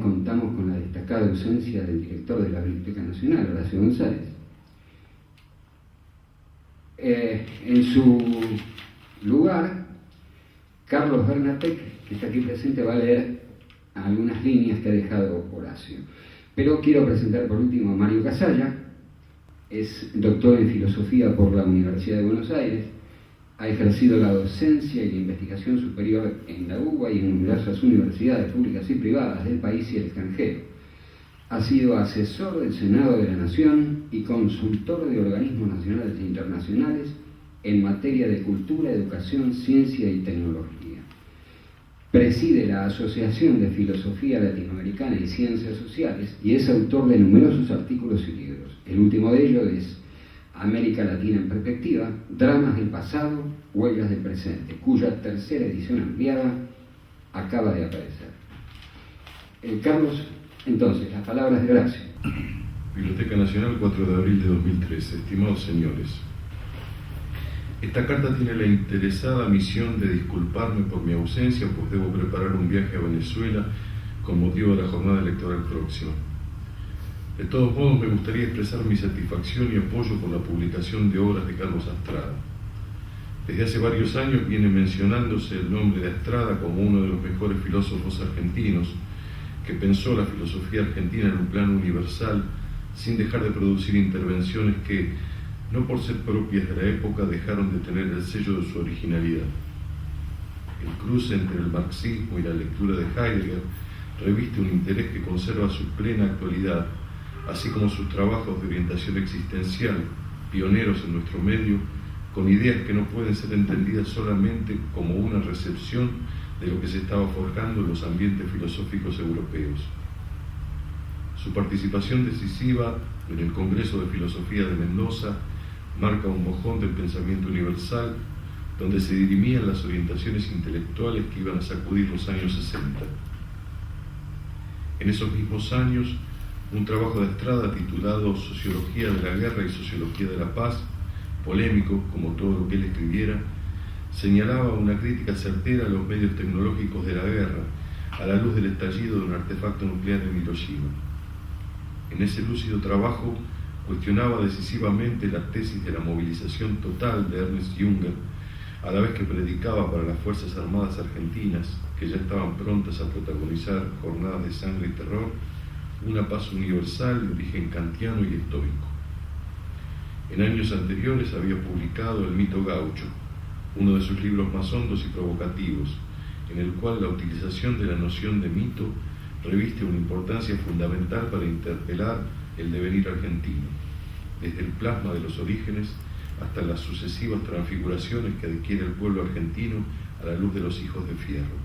Contamos con la destacada ausencia del director de la Biblioteca Nacional, Horacio González. En su lugar, Carlos Bernatec, que está aquí presente, va a leer algunas líneas que ha dejado Horacio. Pero quiero presentar por último a Mario Casalla. Es doctor en filosofía por la Universidad de Buenos Aires. Ha ejercido la docencia y la investigación superior en la UBA y en numerosas universidades públicas y privadas del país y el extranjero. Ha sido asesor del Senado de la Nación y consultor de organismos nacionales e internacionales en materia de cultura, educación, ciencia y tecnología. Preside la Asociación de Filosofía Latinoamericana y Ciencias Sociales y es autor de numerosos artículos y libros. El último de ellos es América Latina en Perspectiva, Dramas del Pasado, Huellas del Presente, cuya tercera edición ampliada acaba de aparecer. Carlos, entonces, las palabras de Horacio. Biblioteca Nacional, 4 de abril de 2013. Estimados señores, esta carta tiene la interesada misión de disculparme por mi ausencia, pues debo preparar un viaje a Venezuela con motivo de la jornada electoral próxima. De todos modos, me gustaría expresar mi satisfacción y apoyo por la publicación de obras de Carlos Astrada. Desde hace varios años viene mencionándose el nombre de Astrada como uno de los mejores filósofos argentinos, que pensó la filosofía argentina en un plano universal, sin dejar de producir intervenciones que, no por ser propias de la época, dejaron de tener el sello de su originalidad. El cruce entre el marxismo y la lectura de Heidegger reviste un interés que conserva su plena actualidad, así como sus trabajos de orientación existencial, pioneros en nuestro medio, con ideas que no pueden ser entendidas solamente como una recepción de lo que se estaba forjando en los ambientes filosóficos europeos. Su participación decisiva en el Congreso de Filosofía de Mendoza marca un mojón del pensamiento universal, donde se dirimían las orientaciones intelectuales que iban a sacudir los años 60. En esos mismos años, un trabajo de Astrada titulado Sociología de la Guerra y Sociología de la Paz, polémico como todo lo que él escribiera, señalaba una crítica certera a los medios tecnológicos de la guerra, a la luz del estallido de un artefacto nuclear en Hiroshima. En ese lúcido trabajo cuestionaba decisivamente la tesis de la movilización total de Ernest Junger, a la vez que predicaba para las Fuerzas Armadas argentinas, que ya estaban prontas a protagonizar jornadas de sangre y terror, una paz universal de origen kantiano y estoico. En años anteriores había publicado El mito gaucho, uno de sus libros más hondos y provocativos, en el cual la utilización de la noción de mito reviste una importancia fundamental para interpelar el devenir argentino, desde el plasma de los orígenes hasta las sucesivas transfiguraciones que adquiere el pueblo argentino a la luz de los hijos de Fierro.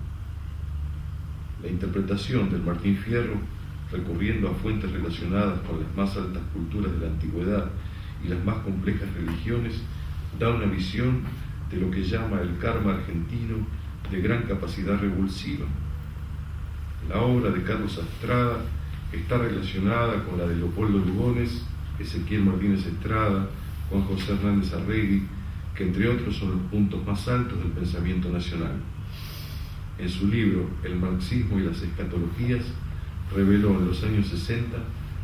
La interpretación del Martín Fierro, recurriendo a fuentes relacionadas con las más altas culturas de la antigüedad y las más complejas religiones, da una visión de lo que llama el karma argentino de gran capacidad revulsiva. La obra de Carlos Astrada está relacionada con la de Leopoldo Lugones, Ezequiel Martínez Estrada, Juan José Hernández Arregui, que entre otros son los puntos más altos del pensamiento nacional. En su libro El marxismo y las escatologías, reveló en los años 60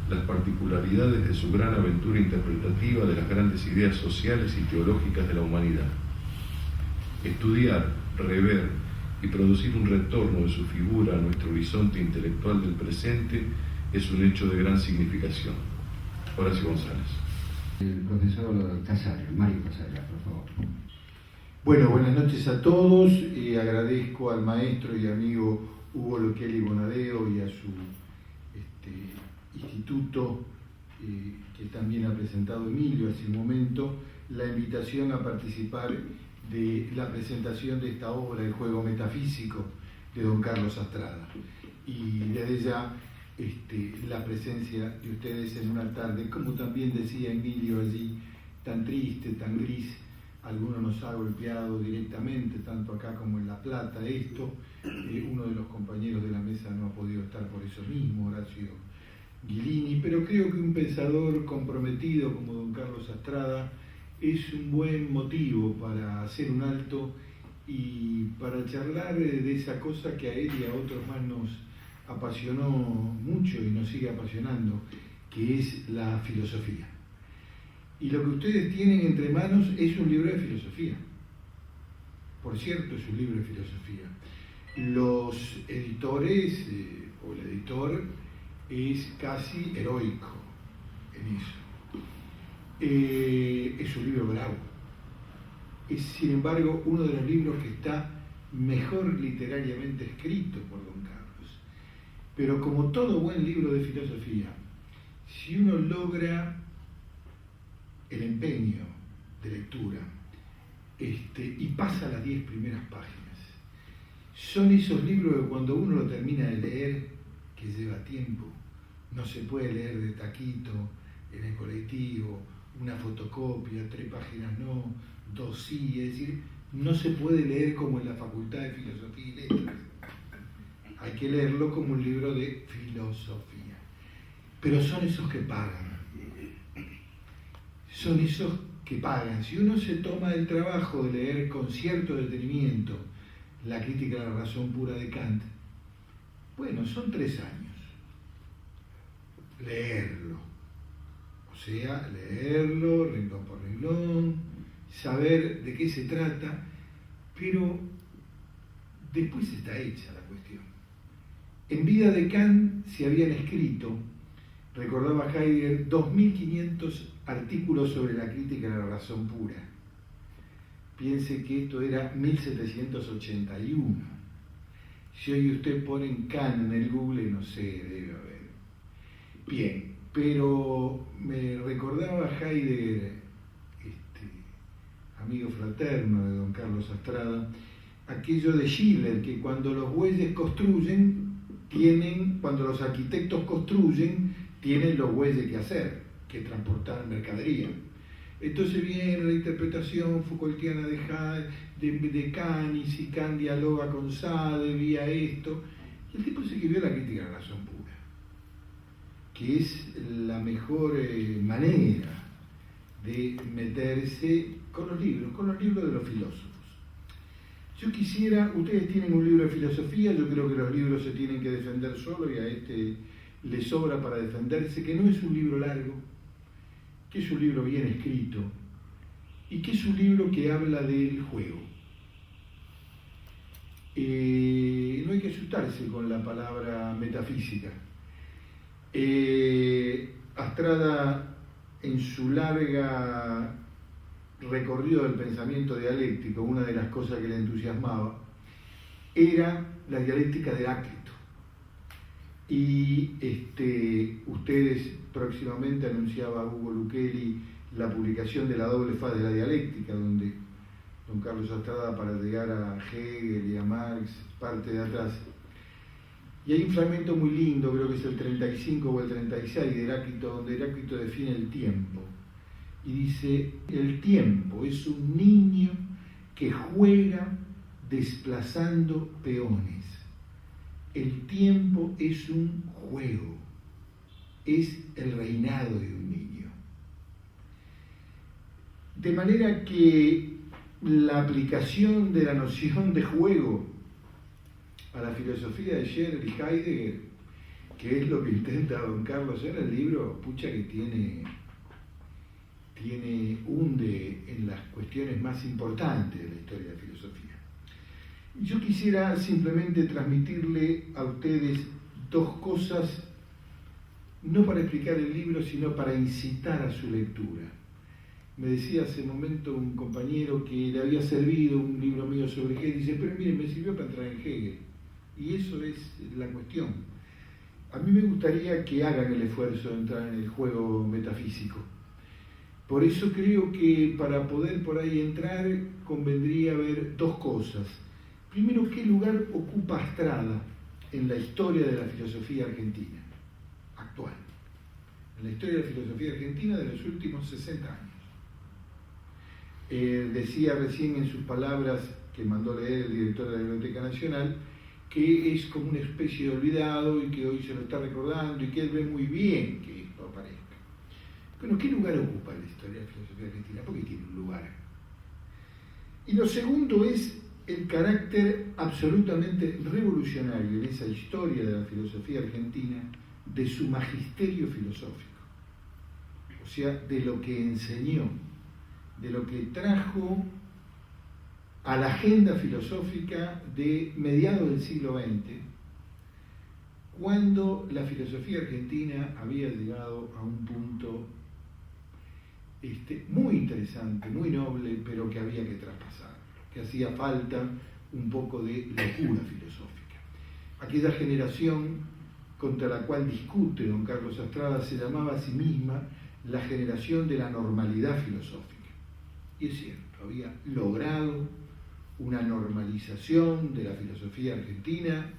las particularidades de su gran aventura interpretativa de las grandes ideas sociales y teológicas de la humanidad. Estudiar, rever y producir un retorno de su figura a nuestro horizonte intelectual del presente es un hecho de gran significación. Horacio González. El profesor Casalla, Mario Casalla, por favor. Bueno, buenas noches a todos. Agradezco al maestro y amigo Hugo Loquelli Bonadeo y a su instituto que también ha presentado Emilio hace un momento, la invitación a participar de la presentación de esta obra, El juego metafísico, de don Carlos Astrada. Y desde ya la presencia de ustedes en una tarde, como también decía Emilio allí, tan triste, tan gris. Algunos nos ha golpeado directamente, tanto acá como en La Plata, esto. Uno de los compañeros de la mesa no ha podido estar por eso mismo, Horacio Guilini, pero creo que un pensador comprometido como don Carlos Astrada es un buen motivo para hacer un alto y para charlar de esa cosa que a él y a otros más nos apasionó mucho y nos sigue apasionando, que es la filosofía. Y lo que ustedes tienen entre manos es un libro de filosofía. Por cierto, es un libro de filosofía. Los editores, o el editor, es casi heroico en eso. Es un libro bravo. Es, sin embargo, uno de los libros que está mejor literariamente escrito por don Carlos. Pero como todo buen libro de filosofía, si uno logra el empeño de lectura y pasa las 10 primeras páginas, son esos libros que cuando uno lo termina de leer, que lleva tiempo, no se puede leer de taquito, en el colectivo, una fotocopia, 3 páginas no, 2 sí, es decir, no se puede leer como en la Facultad de Filosofía y Letras. Hay que leerlo como un libro de filosofía. Pero son esos que pagan. Son esos que pagan. Si uno se toma el trabajo de leer con cierto detenimiento la crítica de la razón pura de Kant, bueno, son 3 años. Leerlo. O sea, leerlo renglón por renglón, saber de qué se trata, pero después está hecha la cuestión. En vida de Kant se habían escrito, recordaba Heidegger, 2.500 artículos sobre la crítica de la razón pura. Piense que esto era 1781. Si hoy usted pone en Kant en el Google, no sé, debe haber. Bien, pero me recordaba Heidegger, amigo fraterno de don Carlos Astrada, aquello de Schiller, que cuando los bueyes construyen, cuando los arquitectos construyen, tienen los bueyes que hacer, que transportar mercadería. Entonces viene la interpretación Foucaultiana de Kant, y si Kant dialoga con Sade, vía esto, y el tipo se escribió la crítica de la razón pura, que es la mejor manera de meterse con los libros de los filósofos. Yo quisiera, ustedes tienen un libro de filosofía, yo creo que los libros se tienen que defender solo y a este le sobra para defenderse, que no es un libro largo, que es un libro bien escrito y que es un libro que habla del juego. No hay que asustarse con la palabra metafísica. Astrada, en su larga recorrido del pensamiento dialéctico, una de las cosas que le entusiasmaba era la dialéctica de Heráclito. Y ustedes próximamente, anunciaba Hugo Luquelli, la publicación de La doble faz de la dialéctica, donde don Carlos Astrada, para llegar a Hegel y a Marx, parte de atrás. Y hay un fragmento muy lindo, creo que es el 35 o el 36 de Heráclito, donde Heráclito define el tiempo. Y dice, el tiempo es un niño que juega desplazando peones. El tiempo es un juego, es el reinado de un niño. De manera que la aplicación de la noción de juego a la filosofía de Scherer y Heidegger, que es lo que intenta don Carlos en el libro, pucha que hunde en las cuestiones más importantes de la historia de la filosofía. Yo quisiera simplemente transmitirle a ustedes 2 cosas, no para explicar el libro, sino para incitar a su lectura. Me decía hace un momento un compañero que le había servido un libro mío sobre Hegel, y dice, pero mire, me sirvió para entrar en Hegel. Y eso es la cuestión. A mí me gustaría que hagan el esfuerzo de entrar en el juego metafísico. Por eso creo que para poder por ahí entrar convendría ver 2 cosas. Primero, ¿qué lugar ocupa Astrada en la historia de la filosofía argentina actual? En la historia de la filosofía argentina de los últimos 60 años. Decía recién en sus palabras, que mandó leer el director de la Biblioteca Nacional, que es como una especie de olvidado y que hoy se lo está recordando y que él ve muy bien que esto aparezca. Bueno, ¿qué lugar ocupa en la historia de la filosofía argentina? Porque tiene un lugar. Y lo segundo es el carácter absolutamente revolucionario en esa historia de la filosofía argentina de su magisterio filosófico, o sea, de lo que enseñó, de lo que trajo a la agenda filosófica de mediados del siglo XX, cuando la filosofía argentina había llegado a un punto muy interesante, muy noble, pero que había que traspasar, que hacía falta un poco de locura filosófica. Aquella generación contra la cual discute don Carlos Astrada se llamaba a sí misma la generación de la normalidad filosófica. Y es cierto, había logrado una normalización de la filosofía argentina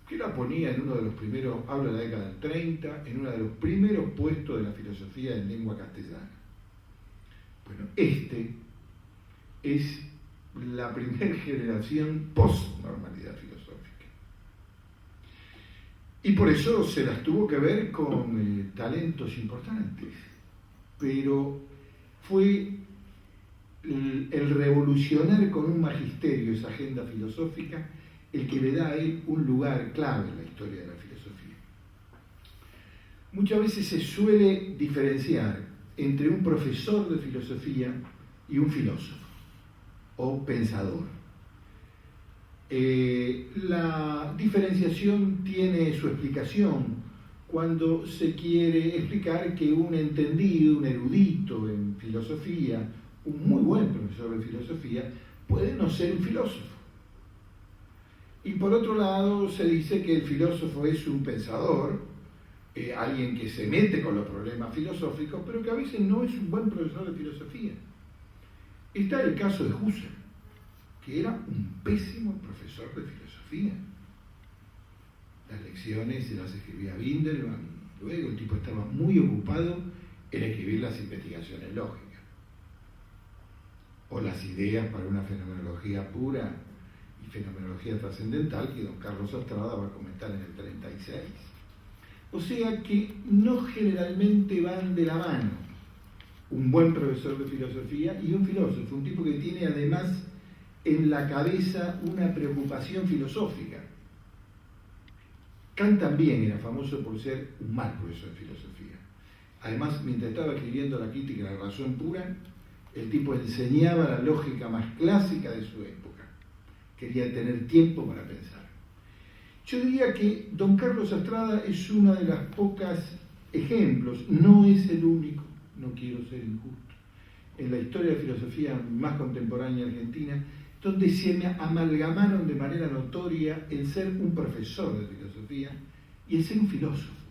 que la ponía en uno de los primeros, hablo de la década del 30, en uno de los primeros puestos de la filosofía en lengua castellana. Bueno, es la primera generación post-normalidad filosófica. Y por eso se las tuvo que ver con talentos importantes. Pero fue el revolucionar con un magisterio esa agenda filosófica el que le da a él un lugar clave en la historia de la filosofía. Muchas veces se suele diferenciar entre un profesor de filosofía y un filósofo o pensador. La diferenciación tiene su explicación cuando se quiere explicar que un entendido, un erudito en filosofía, un muy buen profesor de filosofía, puede no ser un filósofo. Y por otro lado se dice que el filósofo es un pensador, alguien que se mete con los problemas filosóficos, pero que a veces no es un buen profesor de filosofía. Está el caso de Husserl, que era un pésimo profesor de filosofía. Las lecciones se las escribía Windelband, luego el tipo estaba muy ocupado en escribir las investigaciones lógicas, o las ideas para una fenomenología pura y fenomenología trascendental que don Carlos Astrada va a comentar en el 36. O sea que no generalmente van de la mano un buen profesor de filosofía y un filósofo, un tipo que tiene además en la cabeza una preocupación filosófica. Kant también era famoso por ser un mal profesor de filosofía. Además, mientras estaba escribiendo la crítica de la razón pura, el tipo enseñaba la lógica más clásica de su época. Quería tener tiempo para pensar. Yo diría que don Carlos Astrada es uno de las pocas ejemplos, no es el único, no quiero ser injusto, en la historia de filosofía más contemporánea argentina, donde se amalgamaron de manera notoria el ser un profesor de filosofía y el ser un filósofo.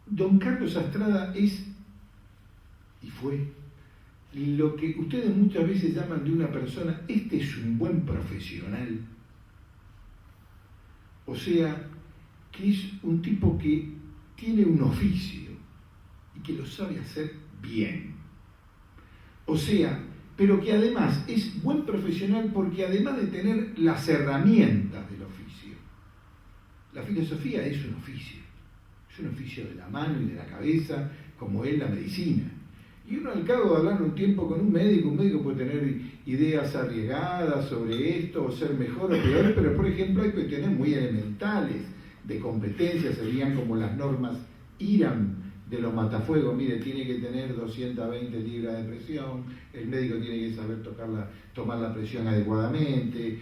Don Carlos Astrada es, y fue, lo que ustedes muchas veces llaman de una persona, este es un buen profesional. O sea, que es un tipo que tiene un oficio y que lo sabe hacer bien. O sea, pero que además es buen profesional porque además de tener las herramientas del oficio, la filosofía es un oficio de la mano y de la cabeza, como es la medicina. Y uno al cabo de hablar un tiempo con un médico puede tener ideas arriesgadas sobre esto, o ser mejor o peor, pero por ejemplo hay cuestiones muy elementales de competencia, serían como las normas IRAM de los matafuegos. Mire, tiene que tener 220 libras de presión, el médico tiene que saber tomar la presión adecuadamente,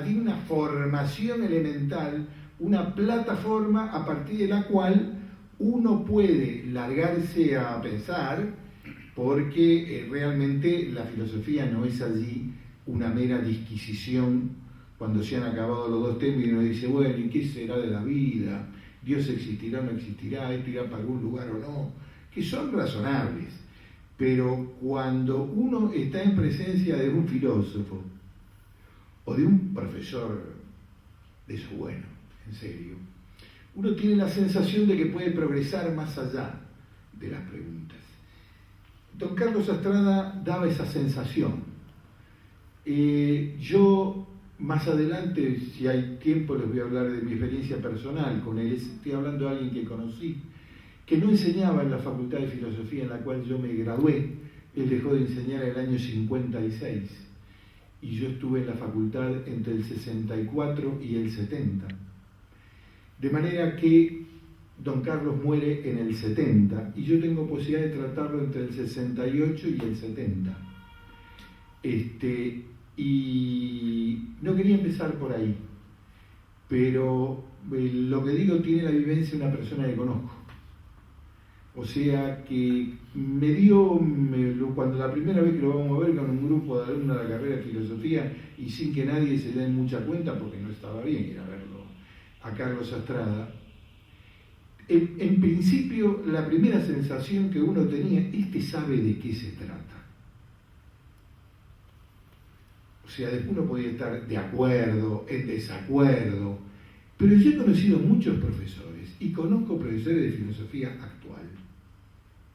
tiene una formación elemental, una plataforma a partir de la cual uno puede largarse a pensar, porque realmente la filosofía no es allí una mera disquisición cuando se han acabado los dos temas y uno dice, bueno, ¿y qué será de la vida? ¿Dios existirá o no existirá? ¿Esto irá para algún lugar o no? Que son razonables. Pero cuando uno está en presencia de un filósofo o de un profesor de eso bueno, en serio, uno tiene la sensación de que puede progresar más allá de las preguntas. Don Carlos Astrada daba esa sensación. Yo más adelante, si hay tiempo, les voy a hablar de mi experiencia personal con él. Estoy hablando de alguien que conocí, que no enseñaba en la Facultad de Filosofía en la cual yo me gradué, Él dejó de enseñar en el año 56 y yo estuve en la facultad entre el 64 y el 70. De manera que don Carlos muere en el 70 y yo tengo posibilidad de tratarlo entre el 68 y el 70. Y no quería empezar por ahí, pero lo que digo tiene la vivencia de una persona que conozco. O sea que cuando la primera vez que lo vamos a ver con un grupo de alumnos de la carrera de filosofía y sin que nadie se dé mucha cuenta, porque no estaba bien ir a verlo a Carlos Astrada, en principio la primera sensación que uno tenía, sabe de qué se trata. O sea, después uno podía estar de acuerdo, en desacuerdo, pero yo he conocido muchos profesores y conozco profesores de filosofía actual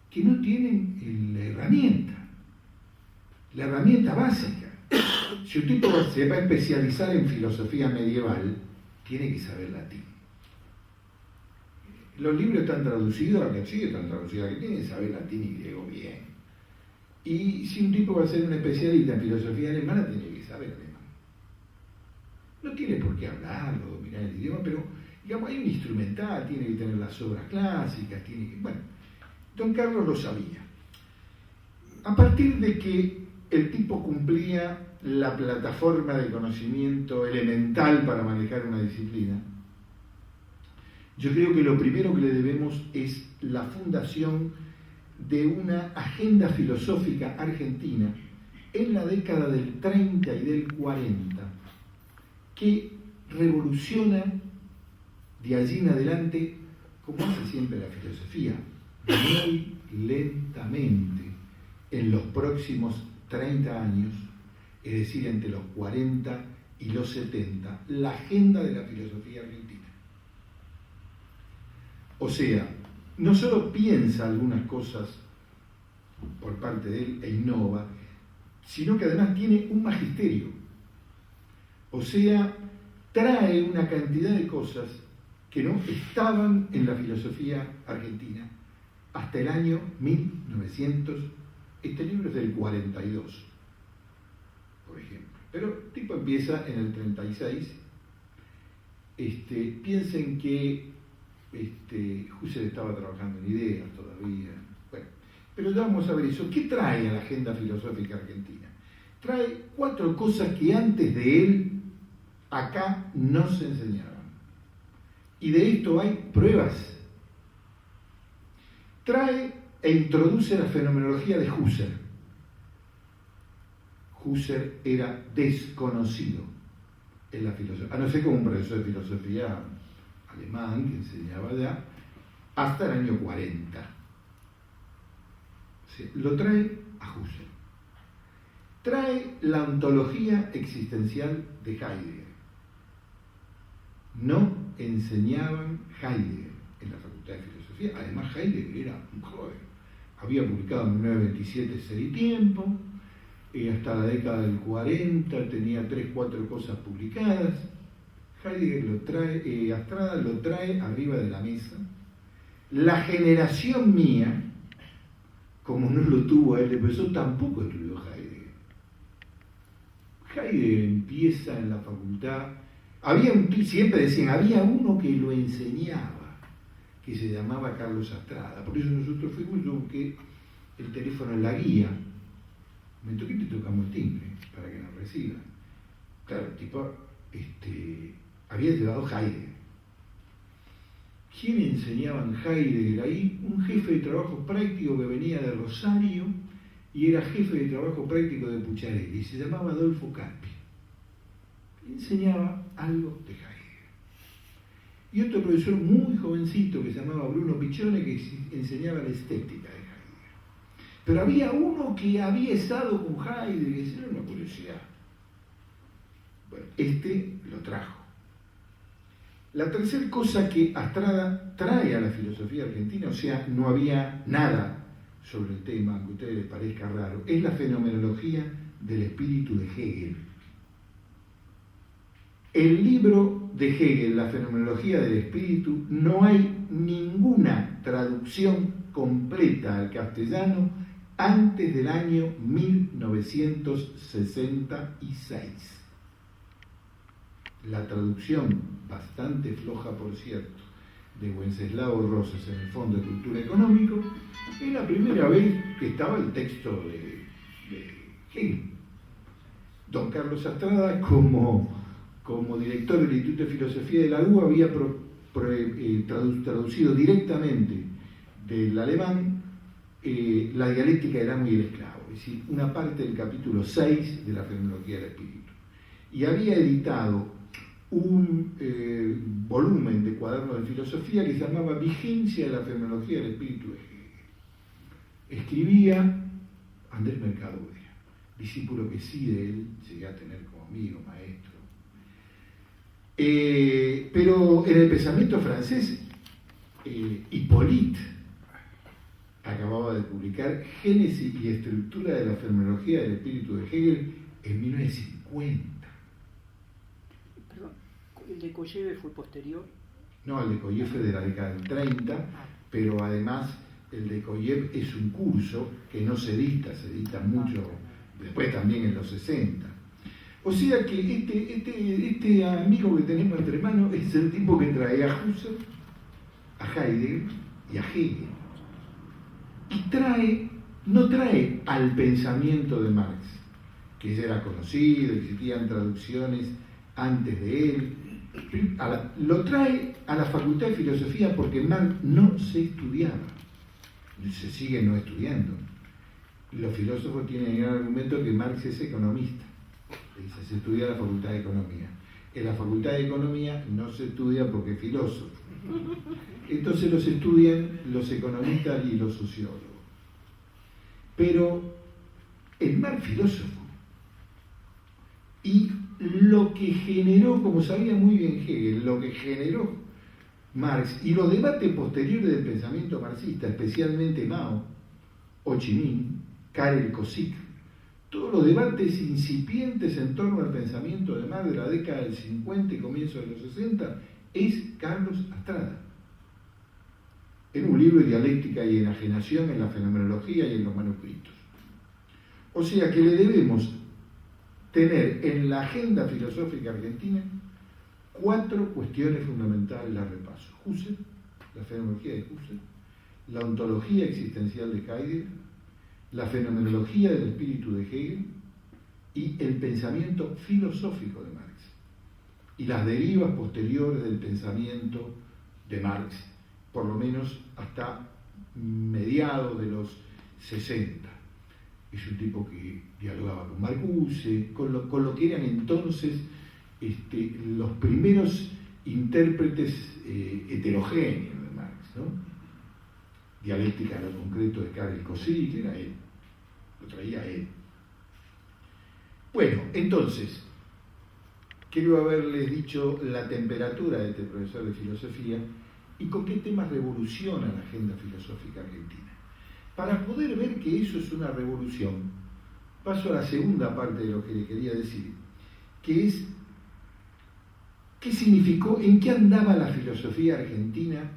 que no tienen la herramienta básica. Si un tipo se va a especializar en filosofía medieval, tiene que saber latín. Los libros están traducidos, están traducidos a que tiene que saber latín y griego bien. Y si un tipo va a ser un especialista en filosofía alemana, tiene que saber alemán. No tiene por qué hablarlo, dominar el idioma, pero digamos, hay un instrumental, tiene que tener las obras clásicas, don Carlos lo sabía. A partir de que el tipo cumplía la plataforma de conocimiento elemental para manejar una disciplina, yo creo que lo primero que le debemos es la fundación de una agenda filosófica argentina en la década del 30 y del 40, que revoluciona de allí en adelante, como hace siempre la filosofía, muy lentamente en los próximos 30 años, es decir, entre los 40 y los 70, la agenda de la filosofía argentina. O sea, no solo piensa algunas cosas por parte de él e innova, sino que además tiene un magisterio. O sea, trae una cantidad de cosas que no estaban en la filosofía argentina hasta el año 1900. Este libro es del 42, por ejemplo. Pero el tipo empieza en el 36. Piensen que Husserl estaba trabajando en ideas todavía. Bueno, pero ya vamos a ver eso. ¿Qué trae a la agenda filosófica argentina? Trae 4 cosas que antes de él acá no se enseñaban. Y de esto hay pruebas. Trae e introduce la fenomenología de Husserl. Husserl era desconocido en la filosofía, a no ser como un profesor de filosofía alemán que enseñaba ya hasta el año 40. O sea, lo trae a Husserl. Trae la ontología existencial de Heidegger. No enseñaban Heidegger en la Facultad de Filosofía. Además, Heidegger era un joven. Había publicado en 1927 Ser y Tiempo, hasta la década del 40 tenía 3-4 cosas publicadas. Heidegger Astrada lo trae arriba de la mesa. La generación mía, como no lo tuvo a él de profesor, tampoco estudió Heidegger. Heidegger empieza en la facultad. Siempre decían, había uno que lo enseñaba, que se llamaba Carlos Astrada. Por eso nosotros fuimos, yo busqué el teléfono en la guía. Me toqué y te tocamos el timbre para que nos reciban. Claro, el tipo había llevado Heidegger. ¿Quién enseñaba en Heidegger ahí? Un jefe de trabajo práctico que venía de Rosario y era jefe de trabajo práctico de Pucharelli. Se llamaba Adolfo Carpi. Enseñaba algo de Heidegger. Y otro profesor muy jovencito que se llamaba Bruno Pichone que enseñaba la estética de Heidegger. Pero había uno que había estado con Heidegger, y era una curiosidad. Bueno, lo trajo. La tercera cosa que Astrada trae a la filosofía argentina, o sea, no había nada sobre el tema, aunque a ustedes les parezca raro, es la fenomenología del espíritu de Hegel. El libro de Hegel, La fenomenología del espíritu, no hay ninguna traducción completa al castellano antes del año 1966. La traducción, bastante floja por cierto, de Wenceslao Rosas en el Fondo de Cultura Económico, es la primera vez que estaba el texto de Hegel. Don Carlos Astrada, como director del Instituto de Filosofía de la UBA, había traducido directamente del alemán La dialéctica del amo y el esclavo, es decir, una parte del capítulo 6 de la Fenomenología del Espíritu. Y había editado un volumen de cuadernos de filosofía que se llamaba Vigencia de la Fenomenología del Espíritu de Hegel. Escribía Andrés Mercader, discípulo que sí de él llegué a tener como amigo, maestro. Pero en el pensamiento francés, Hippolyte acababa de publicar Génesis y estructura de la fenomenología del espíritu de Hegel en 1950. Perdón, ¿el de Koyev fue posterior? No, el de Koyev fue de la década del 30, pero además el de Koyev es un curso que no se edita mucho, después también en los 60. O sea que este amigo que tenemos entre manos es el tipo que trae a Husserl, a Heidegger y a Hegel. Y no trae al pensamiento de Marx, que ya era conocido, existían traducciones antes de él, lo trae a la Facultad de Filosofía porque Marx no se estudiaba, se sigue no estudiando. Los filósofos tienen el argumento que Marx es economista, dice, se estudia en la Facultad de Economía. En la Facultad de Economía no se estudia porque es filósofo. Entonces los estudian los economistas y los sociólogos. Pero el Marx filósofo, y lo que generó, como sabía muy bien Hegel, lo que generó Marx y los debates posteriores del pensamiento marxista, especialmente Mao, Ho Chi Minh, Karel Kosik, todos los debates incipientes en torno al pensamiento de Marx de la década del 50 y comienzo de los 60, es Carlos Astrada. En un libro de dialéctica y enajenación en la fenomenología y en los manuscritos. O sea que le debemos tener en la agenda filosófica argentina 4 cuestiones fundamentales, las repaso. Husserl, la fenomenología de Husserl, la ontología existencial de Heidegger, la fenomenología del espíritu de Hegel y el pensamiento filosófico de Marx y las derivas posteriores del pensamiento de Marx, por lo menos hasta mediados de los 60. Es un tipo que dialogaba con Marcuse, con lo que eran entonces los primeros intérpretes heterogéneos de Marx, ¿no? Dialéctica en lo concreto de Karel Kosik, era él, lo traía él. Bueno, entonces, quiero haberles dicho la temperatura de este profesor de filosofía y con qué temas revoluciona la agenda filosófica argentina. Para poder ver que eso es una revolución, paso a la segunda parte de lo que le quería decir, que es qué significó, en qué andaba la filosofía argentina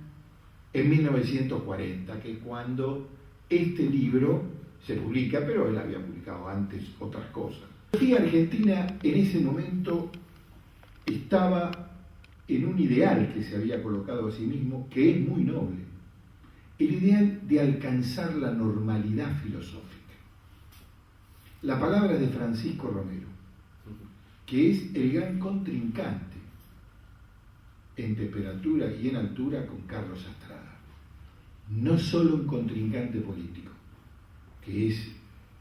en 1940, que cuando este libro se publica, pero él había publicado antes otras cosas. La filosofía argentina en ese momento estaba en un ideal que se había colocado a sí mismo, que es muy noble, el ideal de alcanzar la normalidad filosófica. La palabra es de Francisco Romero, que es el gran contrincante en temperatura y en altura con Carlos Astrada. No solo un contrincante político, que es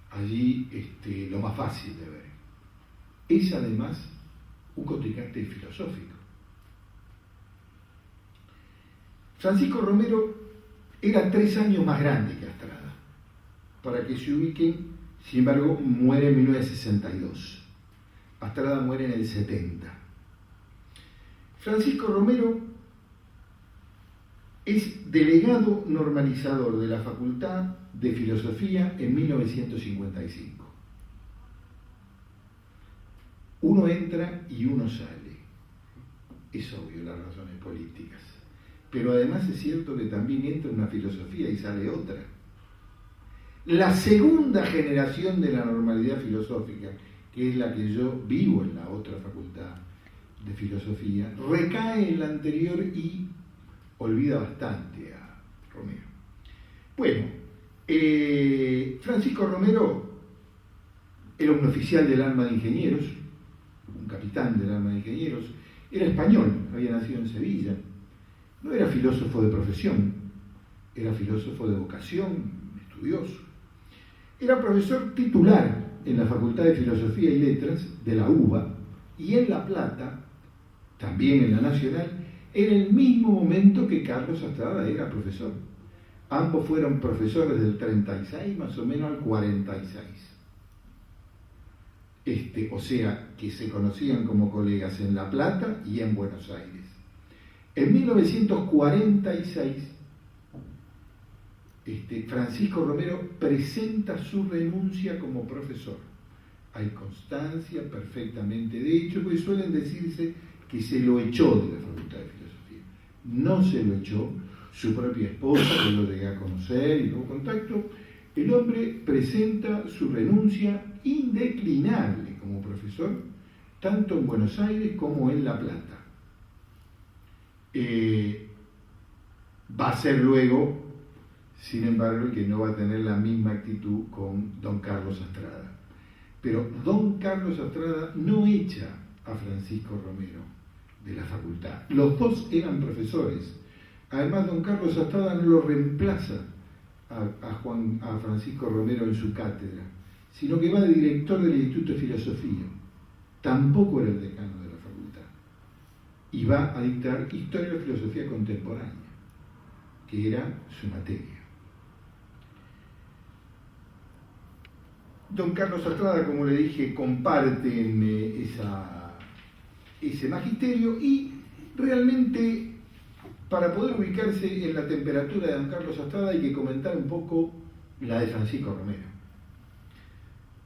allí lo más fácil de ver, es además un contrincante filosófico. Francisco Romero era 3 años más grande que Astrada. Para que se ubiquen, sin embargo, muere en 1962. Astrada muere en el 70. Francisco Romero es delegado normalizador de la Facultad de Filosofía en 1955. Uno entra y uno sale. Es obvio las razones políticas. Pero además es cierto que también entra una filosofía y sale otra. La segunda generación de la normalidad filosófica, que es la que yo vivo en la otra facultad de filosofía, recae en la anterior y olvida bastante a Romero. Bueno, Francisco Romero era un oficial del arma de ingenieros, un capitán del arma de ingenieros, era español, había nacido en Sevilla, no era filósofo de profesión, era filósofo de vocación, estudioso. Era profesor titular en la Facultad de Filosofía y Letras de la UBA y en La Plata, también en la Nacional, en el mismo momento que Carlos Astrada era profesor. Ambos fueron profesores del 36 más o menos al 46. O sea, que se conocían como colegas en La Plata y en Buenos Aires. En 1946, Francisco Romero presenta su renuncia como profesor. Hay constancia perfectamente de hecho, porque suelen decirse que se lo echó de la Facultad de Filosofía. No se lo echó, su propia esposa, que lo llegué a conocer y tuvo contacto. El hombre presenta su renuncia indeclinable como profesor, tanto en Buenos Aires como en La Plata. Va a ser luego, sin embargo, el que no va a tener la misma actitud con don Carlos Astrada. Pero don Carlos Astrada no echa a Francisco Romero de la facultad. Los dos eran profesores. Además, don Carlos Astrada no lo reemplaza a Francisco Romero en su cátedra, sino que va de director del Instituto de Filosofía. Tampoco era el decano de la facultad. Y va a dictar Historia de la Filosofía Contemporánea, que era su materia. Don Carlos Astrada, como le dije, comparten ese magisterio y realmente para poder ubicarse en la temperatura de don Carlos Astrada hay que comentar un poco la de Francisco Romero.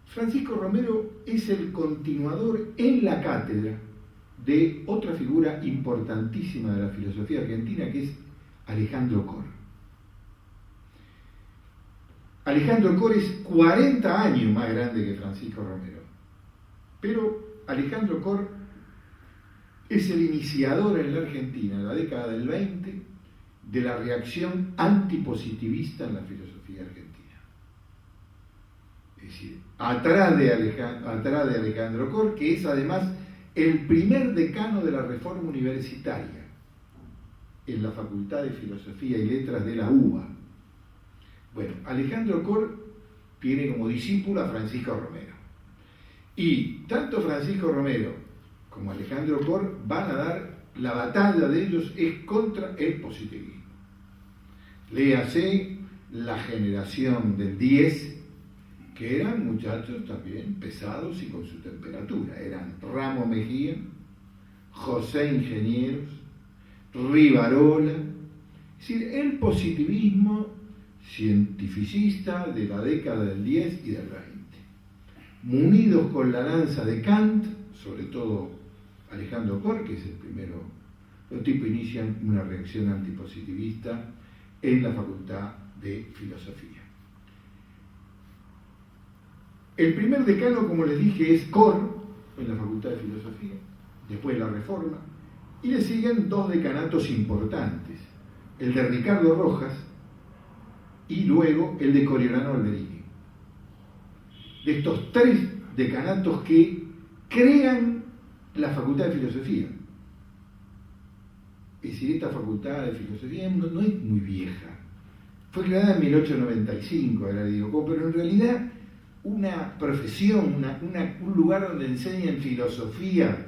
Francisco Romero es el continuador en la cátedra de otra figura importantísima de la filosofía argentina, que es Alejandro Cor. Alejandro Cor es 40 años más grande que Francisco Romero, pero Alejandro Cor es el iniciador en la Argentina, en la década del 20, de la reacción antipositivista en la filosofía argentina. Es decir, atrás de Alejandro Cor, que es además el primer decano de la reforma universitaria en la Facultad de Filosofía y Letras de la UBA. Bueno, Alejandro Cor tiene como discípulo a Francisco Romero. Y tanto Francisco Romero como Alejandro Cor van a dar, la batalla de ellos es contra el positivismo. Léase la generación del 10, que eran muchachos también pesados y con su temperatura. Eran Ramo Mejía, José Ingenieros, Rivarola. Es decir, el positivismo cientificista de la década del 10 y del 20. Munidos con la lanza de Kant, sobre todo Alejandro Cor, que es el primero, los tipos inician una reacción antipositivista en la Facultad de Filosofía. El primer decano, como les dije, es Cor, en la Facultad de Filosofía, después la Reforma, y le siguen dos decanatos importantes, el de Ricardo Rojas y luego el de Coriolano Alberini. De estos tres decanatos que crean la Facultad de Filosofía. Es decir, esta Facultad de Filosofía no es muy vieja. Fue creada en 1895, ahora digo, pero en realidad una profesión, un lugar donde enseñen filosofía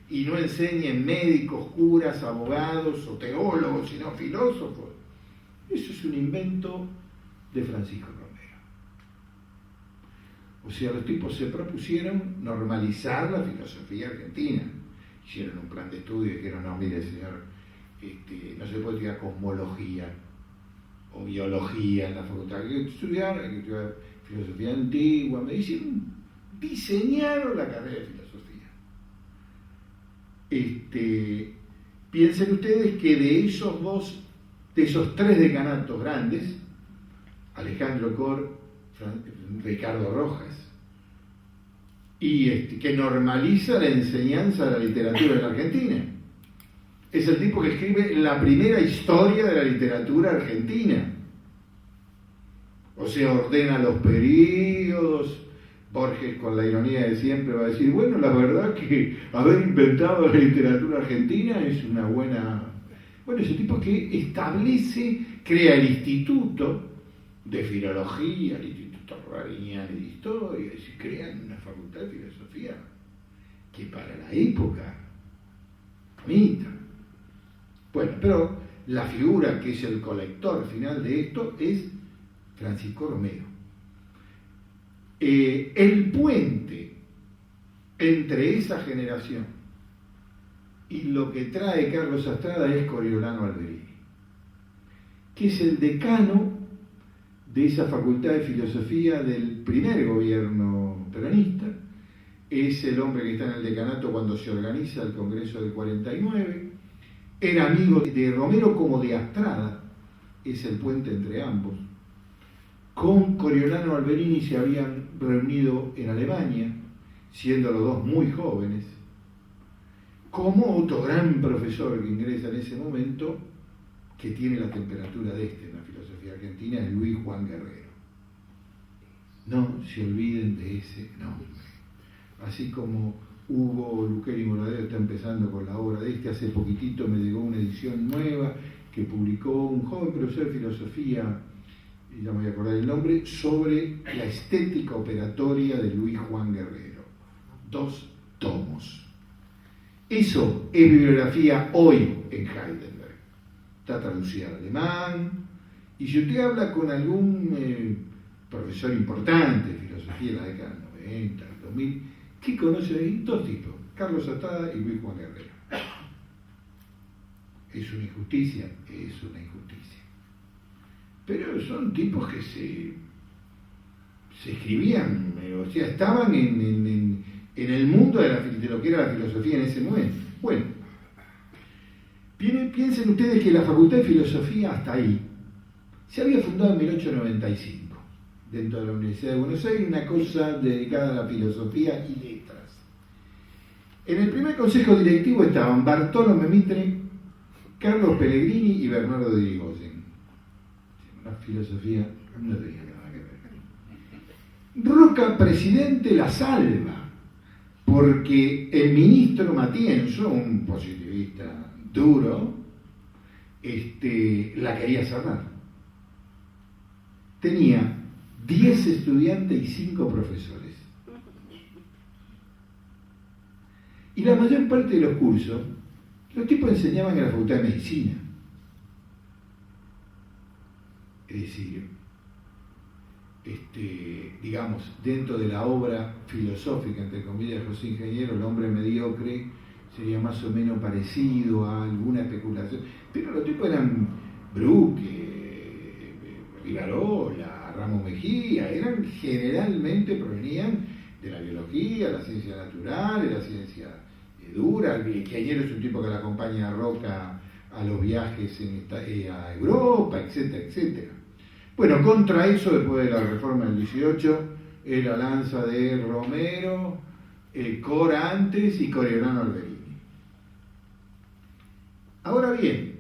y no enseñen médicos, curas, abogados o teólogos, sino filósofos. Eso es un invento de Francisco Romero. O sea, los tipos se propusieron normalizar la filosofía argentina. Hicieron un plan de estudio y dijeron, no, mire, señor, no se puede estudiar cosmología o biología en la facultad. Hay que estudiar filosofía antigua, medicina. Diseñaron la carrera de filosofía. Piensen ustedes que de esos tres decanatos grandes, Alejandro Cor, Ricardo Rojas, y que normaliza la enseñanza de la literatura en la Argentina. Es el tipo que escribe la primera historia de la literatura argentina. O sea, ordena los períodos. Borges, con la ironía de siempre, va a decir, bueno, la verdad que haber inventado la literatura argentina es una buena... Bueno, es el tipo que establece, crea el instituto de filología, el instituto Rariñán de historia, y se crean una facultad de filosofía que para la época, bonita. Bueno, pero la figura que es el colector final de esto es Francisco Romero. El puente entre esa generación y lo que trae Carlos Astrada es Coriolano Alberini, que es el decano de esa facultad de filosofía del primer gobierno peronista. Es el hombre que está en el decanato cuando se organiza el Congreso del 49. Era amigo de Romero como de Astrada, es el puente entre ambos. Con Coriolano Alberini se habían reunido en Alemania, siendo los dos muy jóvenes. Como otro gran profesor que ingresa en ese momento, que tiene la temperatura de en la filosofía argentina, es Luis Juan Guerrero. No se olviden de ese nombre. Así como Hugo Luqueri Moradero está empezando con la obra de hace poquitito me llegó una edición nueva que publicó un joven profesor de filosofía, y ya me voy a acordar el nombre, sobre la estética operatoria de Luis Juan Guerrero. 2 tomos. Eso es bibliografía hoy en Heidelberg. Está traducida al alemán, y si usted habla con algún profesor importante de filosofía de la década del 90, del 2000, ¿qué conoce ahí? 2 tipos, Carlos Astrada y Luis Juan Guerrero. ¿Es una injusticia? Es una injusticia. Pero son tipos que se escribían, o sea, estaban en el mundo de lo que era la filosofía en ese momento. Bueno, piensen ustedes que la Facultad de Filosofía hasta ahí se había fundado en 1895, dentro de la Universidad de Buenos Aires, una cosa dedicada a la filosofía y letras. En el primer consejo directivo estaban Bartolomé Mitre, Carlos Pellegrini y Bernardo de Irigoyen. La filosofía no tenía nada que ver. Roca, presidente, la salva, porque el ministro Matienzo, un positivista duro, la quería cerrar. Tenía 10 estudiantes y 5 profesores. Y la mayor parte de los cursos, los tipos enseñaban en la Facultad de Medicina. Es decir, digamos, dentro de la obra filosófica, entre comillas, de José Ingeniero, el hombre mediocre sería más o menos parecido a alguna especulación. Pero los tipos eran Bruque, Rivarola, Ramos Mejía, generalmente provenían de la biología, la ciencia natural, la ciencia dura. El ingeniero es un tipo que le acompaña a Roca a los viajes a Europa, etcétera, etcétera. Bueno, contra eso, después de la reforma del 18, era lanza de Romero, Cora antes y Coriolano Alberini. Ahora bien,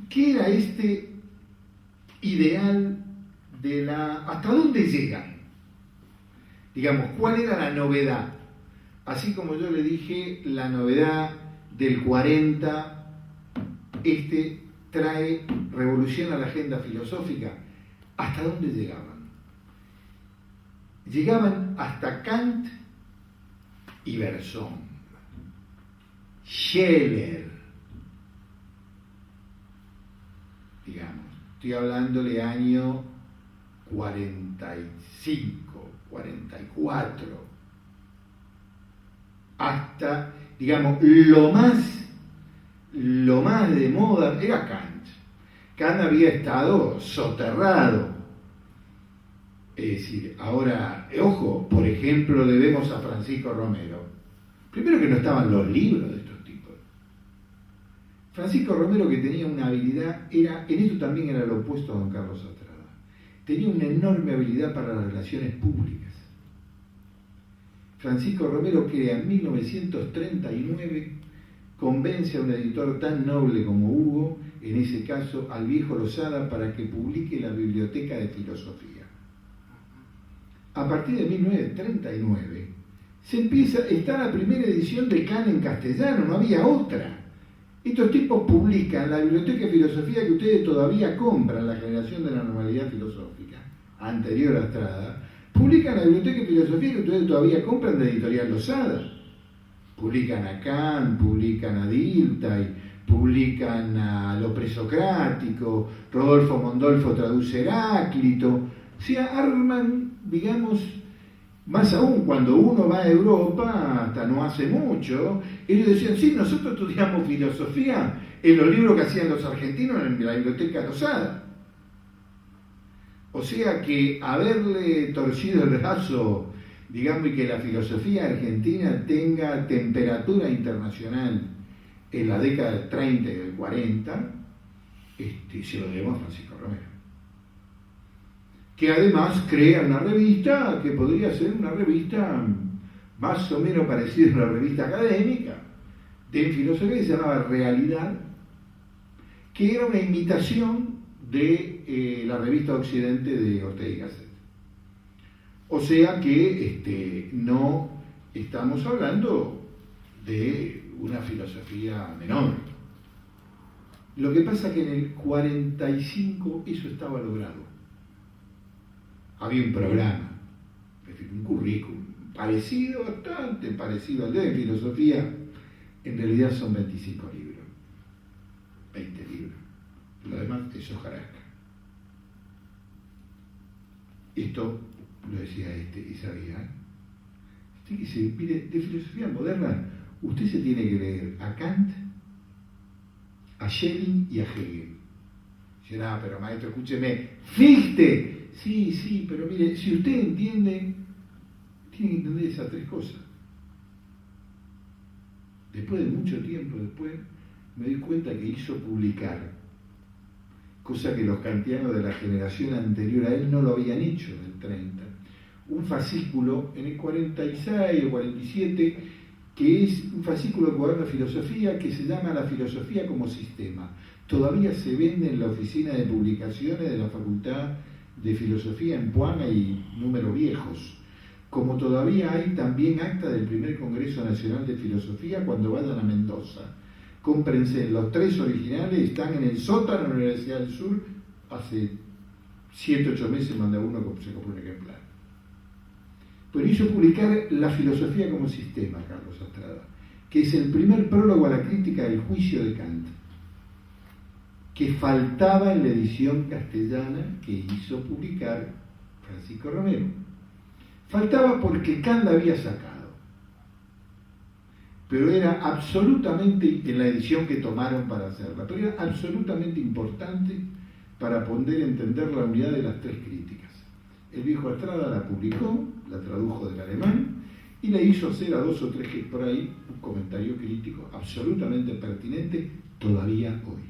¿qué era este ideal de hasta dónde llegan? Digamos, ¿cuál era la novedad? Así como yo le dije, la novedad del 40, trae revolución a la agenda filosófica. ¿Hasta dónde llegaban? Llegaban hasta Kant y Berzón, Scheler, digamos, estoy hablándole año 45, 44, hasta, digamos, lo más de moda era Kant. Kant había estado soterrado. Es decir, ahora, ojo, por ejemplo, le vemos a Francisco Romero. Primero que no estaban los libros de estos tipos. Francisco Romero, que tenía una habilidad, en esto también era lo opuesto a don Carlos Astrada. tenía una enorme habilidad para las relaciones públicas. Francisco Romero crea en 1939, convence a un editor tan noble como Hugo, en ese caso al viejo Losada, para que publique la Biblioteca de Filosofía. A partir de 1939 está la primera edición de Kant en castellano, no había otra. Estos tipos publican la Biblioteca de Filosofía que ustedes todavía compran, la generación de la normalidad filosófica, anterior a Estrada, publican la Biblioteca de Filosofía que ustedes todavía compran de Editorial Losada. Publican a Kant, publican a Dilthey, publican a lo presocrático, Rodolfo Mondolfo traduce Heráclito, o sea, arman, digamos, más aún cuando uno va a Europa, hasta no hace mucho, ellos decían, sí, nosotros estudiamos filosofía en los libros que hacían los argentinos en la Biblioteca Losada. O sea que haberle torcido el brazo, digamos, y que la filosofía argentina tenga temperatura internacional en la década del 30 y del 40, se lo debemos a Francisco Romero. Que además crea una revista que podría ser una revista más o menos parecida a una revista académica de filosofía que se llamaba Realidad, que era una imitación de la revista Occidente de Ortega y Gasset. O sea que no estamos hablando de una filosofía menor. Lo que pasa es que en el 45 eso estaba logrado. Había un programa, un currículum parecido, bastante parecido al de filosofía. En realidad son 25 libros, 20 libros. Lo demás es hojarasca. Esto lo decía Isaías. Usted dice, mire, de filosofía moderna, usted se tiene que leer a Kant, a Schelling y a Hegel. Dice, no, pero maestro, escúcheme, Fichte. Sí, pero mire, si usted entiende, tiene que entender esas tres cosas. Después de mucho tiempo me di cuenta que hizo publicar, cosa que los kantianos de la generación anterior a él no lo habían hecho en el 30, un fascículo en el 46 o 47, que es un fascículo de cuaderno de filosofía que se llama La filosofía como sistema. Todavía se vende en la oficina de publicaciones de la Facultad de Filosofía en Puana y número viejos, como todavía hay también acta del primer Congreso Nacional de Filosofía cuando vayan a Mendoza. Cómprense, los 3 originales están en el sótano de la Universidad del Sur. Hace 7-8 meses mandé uno que se compró un ejemplar. Pero hizo publicar La filosofía como sistema, Carlos Astrada, que es el primer prólogo a la crítica del juicio de Kant, que faltaba en la edición castellana que hizo publicar Francisco Romero. Faltaba porque Kant la había sacado, pero era absolutamente, en la edición que tomaron para hacerla, pero era absolutamente importante para poder entender la unidad de las 3 críticas. El viejo Astrada la publicó, la tradujo del alemán y le hizo hacer a 2 o 3 que por ahí un comentario crítico absolutamente pertinente todavía hoy.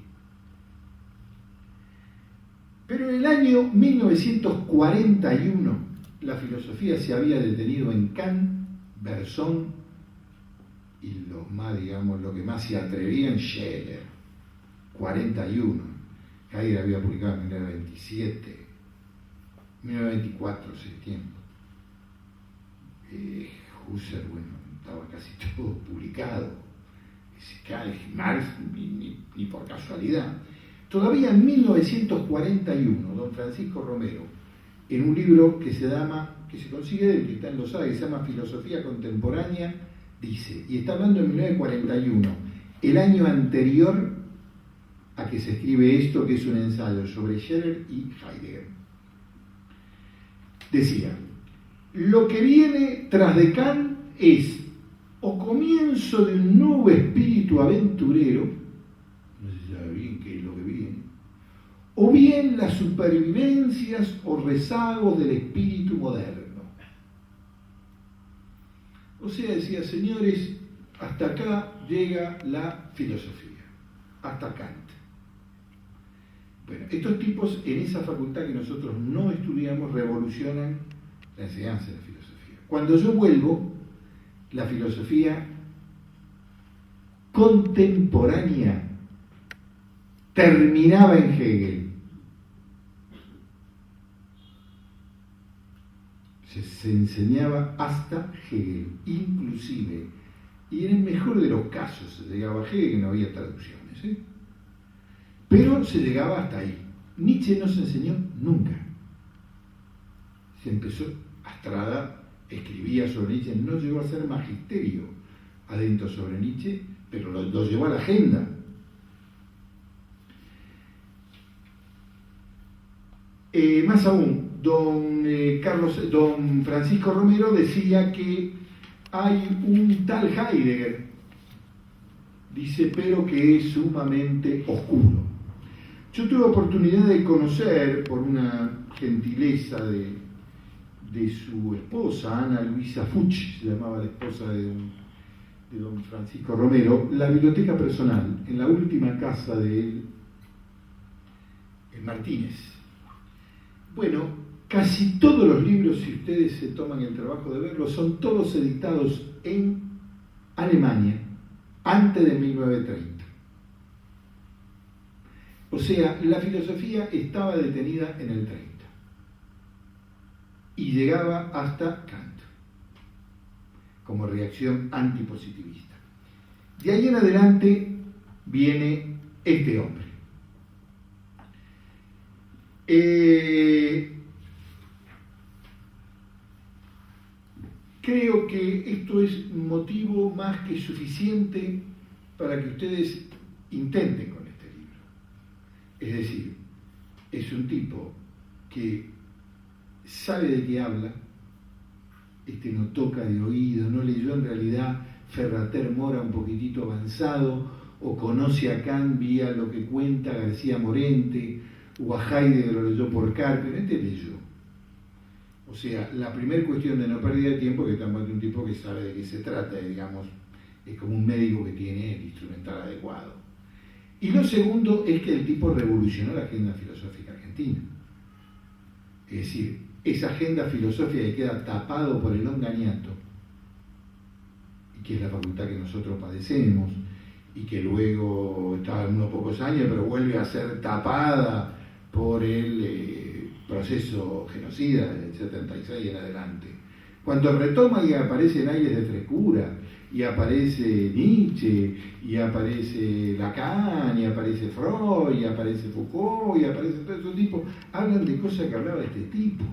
Pero en el año 1941 la filosofía se había detenido en Kant, Berzón y lo que más se atrevían, Scheler. 41. Heidegger había publicado en 1927, 1924, septiembre. Husserl, estaba casi todo publicado. Marx, ni por casualidad. Todavía en 1941, don Francisco Romero, en un libro que se consigue de él, que está en Losada, que se llama Filosofía Contemporánea, dice, y está hablando en 1941, el año anterior a que se escribe esto, que es un ensayo sobre Scheler y Heidegger. Decía, lo que viene tras de Kant es o comienzo de un nuevo espíritu aventurero, no sé si sabe bien qué es lo que viene, o bien las supervivencias o rezagos del espíritu moderno. O sea, decía, señores, hasta acá llega la filosofía, hasta Kant. Bueno, estos tipos en esa facultad que nosotros no estudiamos revolucionan la enseñanza de la filosofía. Cuando yo vuelvo, la filosofía contemporánea terminaba en Hegel. Se enseñaba hasta Hegel, inclusive, y en el mejor de los casos se llegaba a Hegel, que no había traducciones, ¿eh? Pero se llegaba hasta ahí. Nietzsche no se enseñó nunca. Se empezó, Astrada escribía sobre Nietzsche, no llegó a ser magisterio adentro sobre Nietzsche, pero lo llevó a la agenda. Más aún, don Francisco Romero decía que hay un tal Heidegger, dice, pero que es sumamente oscuro. Yo tuve oportunidad de conocer, por una gentileza de su esposa, Ana Luisa Fuchs, se llamaba la esposa de don Francisco Romero, la biblioteca personal, en la última casa de él, en Martínez. Bueno, casi todos los libros, si ustedes se toman el trabajo de verlos, son todos editados en Alemania, antes de 1930. O sea, la filosofía estaba detenida en el 30 y llegaba hasta Kant como reacción antipositivista. De ahí en adelante viene este hombre. Creo que esto es motivo más que suficiente para que ustedes intenten con este libro. Es decir, es un tipo que sabe de qué habla, no toca de oído, no leyó en realidad Ferrater Mora un poquitito avanzado, o conoce a Kant vía lo que cuenta García Morente, o a Heidegger lo leyó por Carpe, pero leyó. O sea, la primera cuestión de no pérdida de tiempo es que estamos ante un tipo que sabe de qué se trata, digamos, es como un médico que tiene el instrumental adecuado. Y lo segundo es que el tipo revolucionó la agenda filosófica argentina. Es decir, esa agenda filosófica que queda tapado por el Onganiato, y que es la facultad que nosotros padecemos, y que luego está en unos pocos años, pero vuelve a ser tapada por el proceso genocida del 76 en adelante. Cuando retoma y aparecen aires de frescura, y aparece Nietzsche, y aparece Lacan, y aparece Freud, y aparece Foucault, y aparece todo ese tipo, hablan de cosas que hablaba este tipo.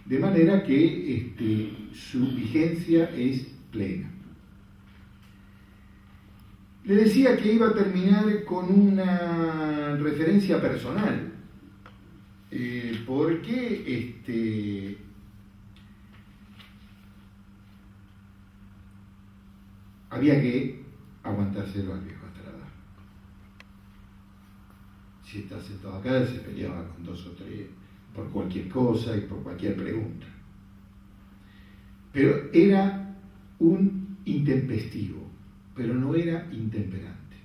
De manera que su vigencia es plena. Le decía que iba a terminar con una referencia personal, porque había que aguantárselo al viejo Astrada. Si está sentado acá, se peleaba con dos o tres por cualquier cosa y por cualquier pregunta. Pero era un intempestivo, pero no era intemperante.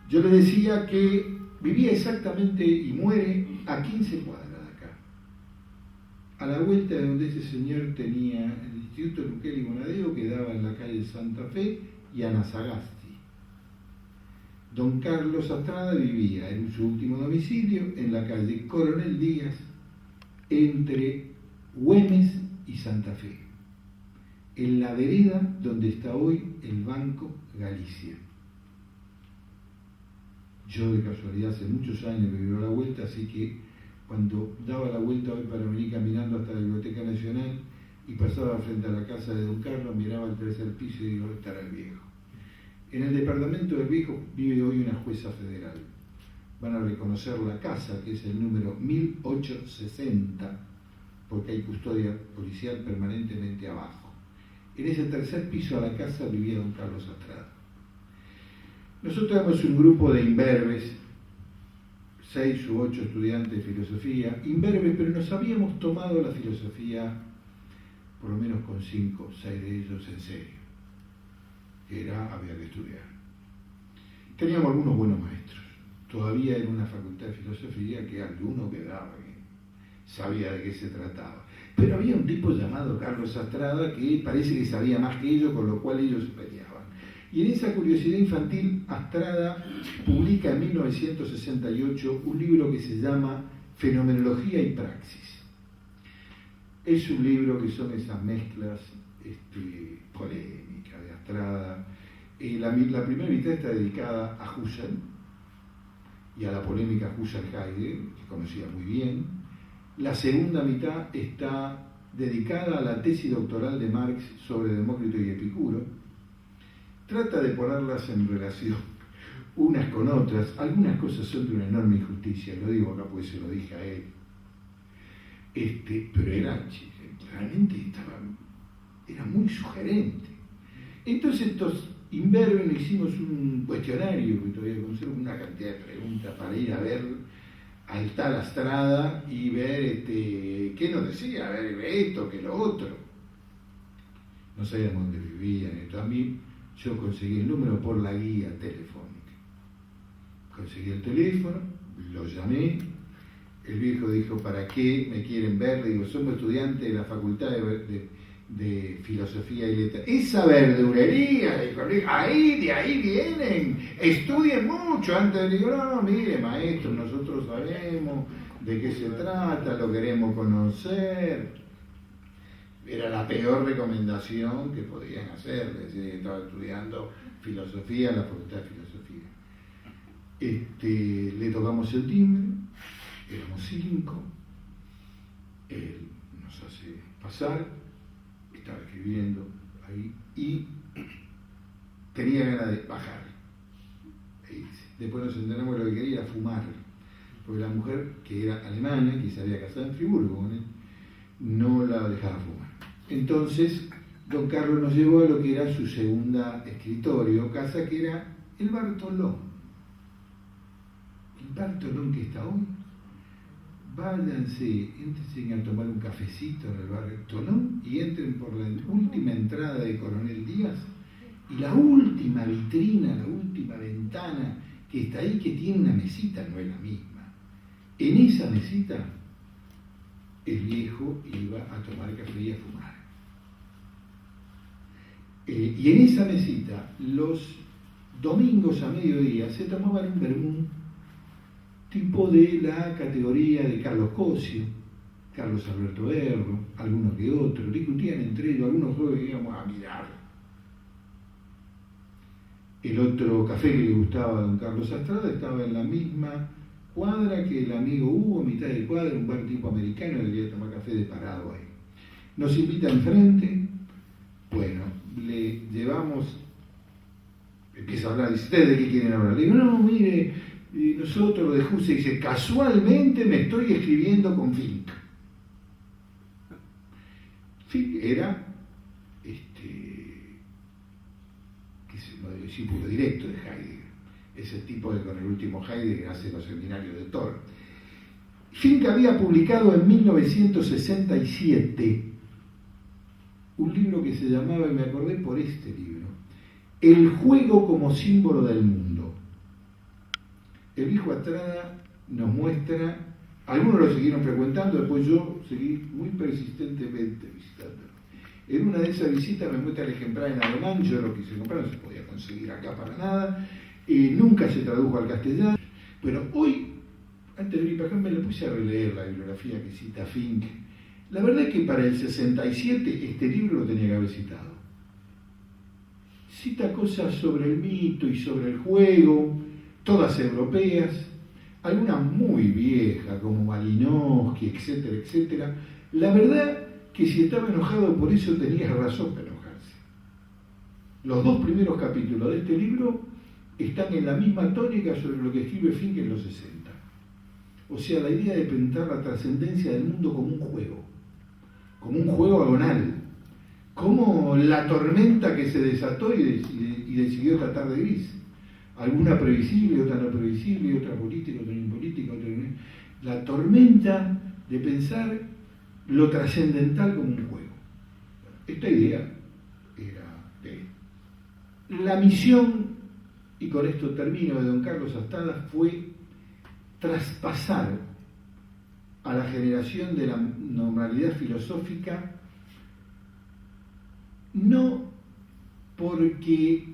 Yo le decía que vivía exactamente y muere a 15 cuadras de acá, a la vuelta de donde ese señor tenía el Instituto Luquel y Bonadeo, que daba en la calle Santa Fe y Anasagasti. Don Carlos Astrada vivía en su último domicilio en la calle Coronel Díaz, entre Güemes y Santa Fe, en la vereda donde está hoy el Banco Galicia. Yo de casualidad hace muchos años que vivo a la vuelta, así que cuando daba la vuelta hoy para venir caminando hasta la Biblioteca Nacional y pasaba frente a la casa de don Carlos, miraba el tercer piso y digo, ¿dónde estará el viejo? En el departamento del viejo vive hoy una jueza federal. Van a reconocer la casa, que es el número 1860, porque hay custodia policial permanentemente abajo. En ese tercer piso a la casa vivía don Carlos Astrada. Nosotros éramos un grupo de imberbes, 6 u 8 estudiantes de filosofía, imberbes, pero nos habíamos tomado la filosofía, por lo menos con 5 o 6 de ellos en serio, que había que estudiar. teníamos algunos buenos maestros. Todavía en una facultad de filosofía que alguno quedaba, que sabía de qué se trataba. Pero había un tipo llamado Carlos Astrada que parece que sabía más que ellos, con lo cual ellos se peleaban. Y en esa curiosidad infantil, Astrada publica en 1968 un libro que se llama Fenomenología y Praxis. Es un libro que son esas mezclas polémicas de Astrada. La primera mitad está dedicada a Husserl y a la polémica Husserl-Heidegger, que conocía muy bien. La segunda mitad está dedicada a la tesis doctoral de Marx sobre Demócrito y Epicuro. Trata de ponerlas en relación unas con otras. Algunas cosas son de una enorme injusticia, lo digo acá porque se lo dije a él. Pero realmente era muy sugerente. Entonces estos imberbes hicimos un cuestionario que todavía conservo, una cantidad de preguntas para ir a ver al tal Astrada y ver qué nos decía, a ver esto, que lo otro. No sabíamos dónde vivían. Entonces a mí yo conseguí el número por la guía telefónica. Conseguí el teléfono, lo llamé. El viejo dijo, ¿para qué me quieren ver? Le digo, somos estudiantes de la Facultad de Filosofía y Letras. Esa verdurería, dijo, de ahí vienen, estudien mucho. Antes le digo, no, mire, maestro, nosotros sabemos de qué se trata, lo queremos conocer. Era la peor recomendación que podían hacer, decir que estaba estudiando filosofía en la Facultad de Filosofía. Le tocamos el timbre, éramos 5, él nos hace pasar, estaba escribiendo ahí y tenía ganas de bajar. Después nos enteramos que lo que quería era fumar, porque la mujer, que era alemana, que se había casado en Friburgo con él, no la dejaba fumar. Entonces, don Carlos nos llevó a lo que era su segunda escritorio, casa que era el Bartolón. El Bartolón que está hoy. Váyanse, entren a tomar un cafecito en el Bartolón y entren por la última entrada de Coronel Díaz y la última vitrina, la última ventana que está ahí, que tiene una mesita, no es la misma. En esa mesita el viejo iba a tomar café y a fumar. Y en esa mesita, los domingos a mediodía, se tomaban un vermú tipo de la categoría de Carlos Cosio, Carlos Alberto Erro, algunos que otros, discutían entre ellos algunos juegos que íbamos a mirar. El otro café que le gustaba a don Carlos Astrada estaba en la misma cuadra que el amigo Hugo, mitad de cuadra, un bar tipo americano, que quería tomar café de parado ahí. Nos invita enfrente, bueno, le llevamos, empieza a hablar, dice, ¿ustedes de qué quieren hablar? Le digo, no, mire, nosotros de Husserl, dice, casualmente me estoy escribiendo con Fink. Fink era, discípulo directo de Heidegger, ese tipo que con el último Heidegger hace los seminarios de Thor. Fink había publicado en 1967 un libro que se llamaba, y me acordé por este libro, El juego como símbolo del mundo. El viejo Astrada nos muestra, algunos lo siguieron frecuentando, después yo seguí muy persistentemente visitando. En una de esas visitas me muestra el ejemplar en alemán, yo lo quise comprar, no se podía conseguir acá para nada, nunca se tradujo al castellano. Bueno, hoy, antes de venir para acá, me le puse a releer la bibliografía que cita Fink. La verdad es que para el 67 este libro lo tenía que haber citado. Cita cosas sobre el mito y sobre el juego, todas europeas, algunas muy viejas, como Malinowski, etcétera, etcétera. La verdad que si estaba enojado por eso tenía razón para enojarse. Los dos primeros capítulos de este libro están en la misma tónica sobre lo que escribe Fink en los 60. O sea, la idea de pintar la trascendencia del mundo como un juego agonal, como la tormenta que se desató y decidió tratar de gris. Alguna previsible, otra no previsible, otra política, otra impolítica, otra no. La tormenta de pensar lo trascendental como un juego. Esta idea era de la misión y con esto termino, de don Carlos Astrada fue traspasar a la generación de la normalidad filosófica, no porque,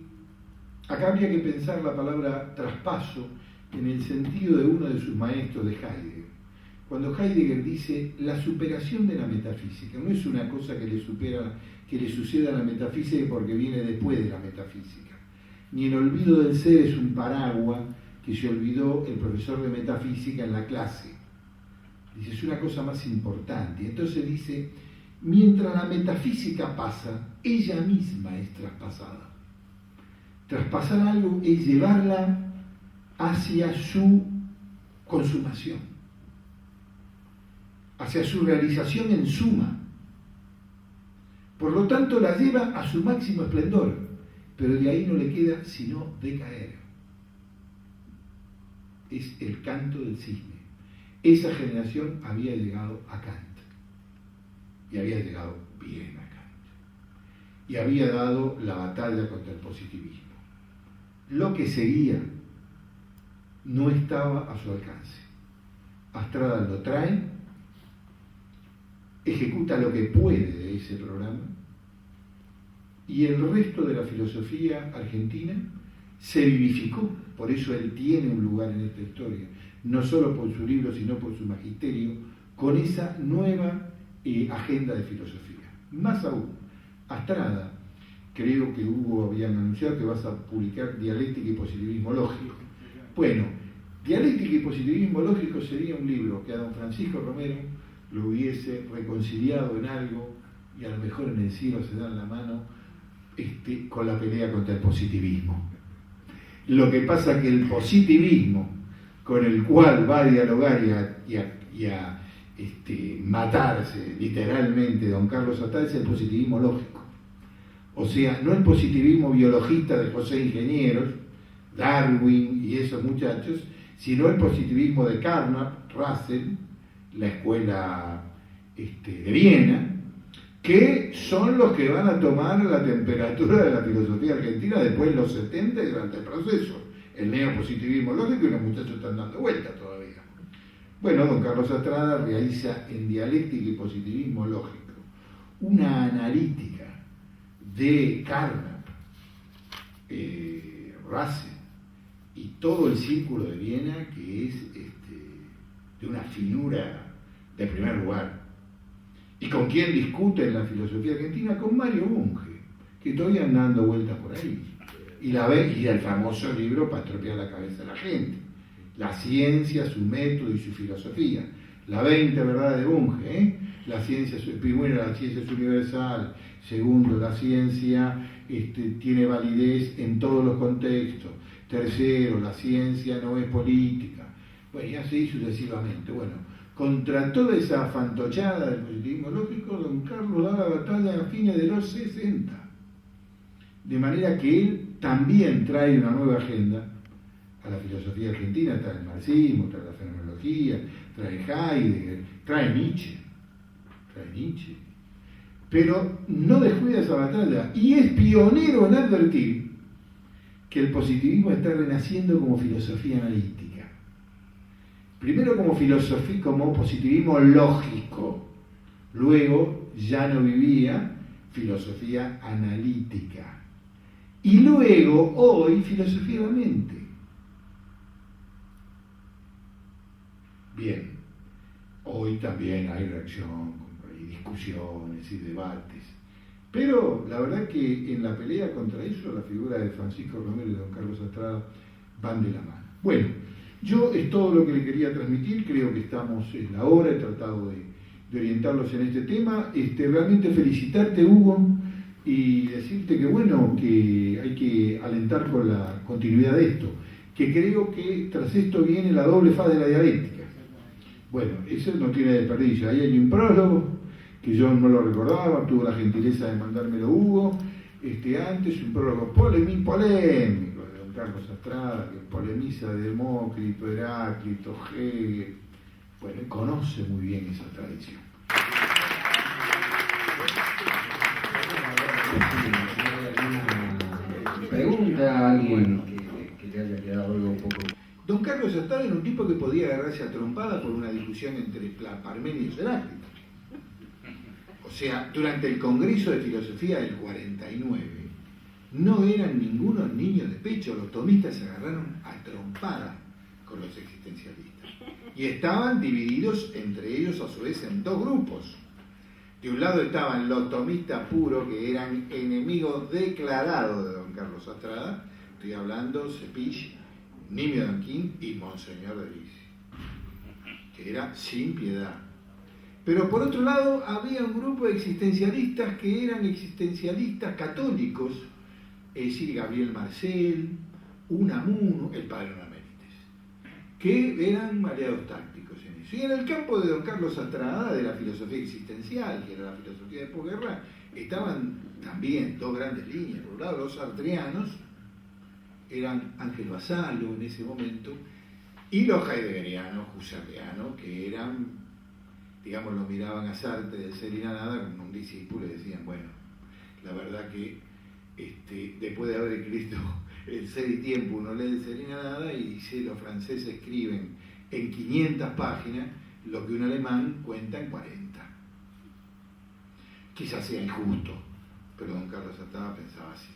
acá habría que pensar la palabra traspaso en el sentido de uno de sus maestros de Heidegger. Cuando Heidegger dice la superación de la metafísica, no es una cosa que le suceda a la metafísica porque viene después de la metafísica, ni el olvido del ser es un paraguas que se olvidó el profesor de metafísica en la clase. Dice, es una cosa más importante. Entonces dice, mientras la metafísica pasa, ella misma es traspasada. Traspasar algo es llevarla hacia su consumación, hacia su realización en suma. Por lo tanto, la lleva a su máximo esplendor, pero de ahí no le queda sino decaer. Es el canto del cisne. Esa generación había llegado a Kant, y había llegado bien a Kant, y había dado la batalla contra el positivismo. Lo que seguía no estaba a su alcance. Astrada lo trae, ejecuta lo que puede de ese programa, y el resto de la filosofía argentina se vivificó. Por eso él tiene un lugar en esta historia, no solo por su libro, sino por su magisterio, con esa nueva agenda de filosofía. Más aún, Astrada, creo que Hugo había anunciado que vas a publicar Dialéctica y Positivismo Lógico. Bueno, Dialéctica y Positivismo Lógico sería un libro que a don Francisco Romero lo hubiese reconciliado en algo, y a lo mejor en el cielo se dan la mano con la pelea contra el positivismo. Lo que pasa que el positivismo con el cual va a dialogar y a matarse literalmente don Carlos Astrada es el positivismo lógico. O sea, no el positivismo biologista de José Ingenieros, Darwin y esos muchachos, sino el positivismo de Carnap, Russell, la escuela de Viena, que son los que van a tomar la temperatura de la filosofía argentina después de los 70 y durante el proceso. El neopositivismo lógico, y los muchachos están dando vueltas todavía. Bueno, don Carlos Astrada realiza en Dialéctica y Positivismo Lógico una analítica de Carnap, Russell y todo el círculo de Viena, que es de una finura de primer lugar. ¿Y con quién discute en la filosofía argentina? Con Mario Bunge, que todavía anda dando vueltas por ahí. Y el famoso libro para estropear la cabeza de la gente. La ciencia, su método y su filosofía. La 20 verdades de Bunge, La ciencia, primero, la ciencia es universal. Segundo, la ciencia tiene validez en todos los contextos. Tercero, la ciencia no es política. Bueno, y así sucesivamente. Bueno, contra toda esa fantochada del positivismo lógico, don Carlos da la batalla a fines de los 60. De manera que él también trae una nueva agenda a la filosofía argentina, trae el marxismo, trae la fenomenología, trae Heidegger, trae Nietzsche, pero no descuida esa batalla y es pionero en advertir que el positivismo está renaciendo como filosofía analítica. Primero como filosofía, como positivismo lógico, luego ya no vivía filosofía analítica. Y luego, hoy, filosofía de la mente. Bien, hoy también hay reacción, hay discusiones y debates. Pero la verdad que en la pelea contra eso, la figura de Francisco Romero y don Carlos Astrada van de la mano. Bueno, yo es todo lo que le quería transmitir, creo que estamos en la hora, he tratado de orientarlos en este tema. Realmente felicitarte, Hugo, y decirte que bueno, que hay que alentar con la continuidad de esto, que creo que tras esto viene la doble faz de la dialéctica. Bueno, eso no tiene desperdicio. Ahí hay un prólogo, que yo no lo recordaba, tuvo la gentileza de mandármelo Hugo, antes, un prólogo polémico de don Carlos Astrada, que polemiza de Demócrito, Heráclito, Hegel. Bueno, él conoce muy bien esa tradición. Pregunta a alguien que que haya quedado algo un poco... Don Carlos Astrada era un tipo que podía agarrarse a trompada por una discusión entre Parmenides y Heráclito. O sea, durante el Congreso de Filosofía del 49, no eran ningunos niños de pecho, los tomistas se agarraron a trompada con los existencialistas. Y estaban divididos entre ellos a su vez en dos grupos. De un lado estaban los tomistas puros, que eran enemigos declarados de don Carlos Astrada, estoy hablando Cepich, Nimio Danquín y Monseñor de Lisi, que era sin piedad. Pero por otro lado había un grupo de existencialistas que eran existencialistas católicos, es decir, Gabriel Marcel, Unamuno, el padre Unamérites, que eran aliados tácticos en eso. Y en el campo de don Carlos Astrada, de la filosofía existencial, que era la filosofía de posguerra, estaban también dos grandes líneas. Por un lado, los sartreanos, eran Ángel Vassallo en ese momento, y los heideggerianos, husserlianos, que eran, digamos, lo miraban a Sartre de ser y nada como un discípulo y decían, bueno, la verdad que después de haber escrito el Ser y Tiempo, uno lee el Ser y nada y dice, los franceses escriben en 500 páginas lo que un alemán cuenta en 40. Quizás sea injusto, pero don Carlos Astrada pensaba así.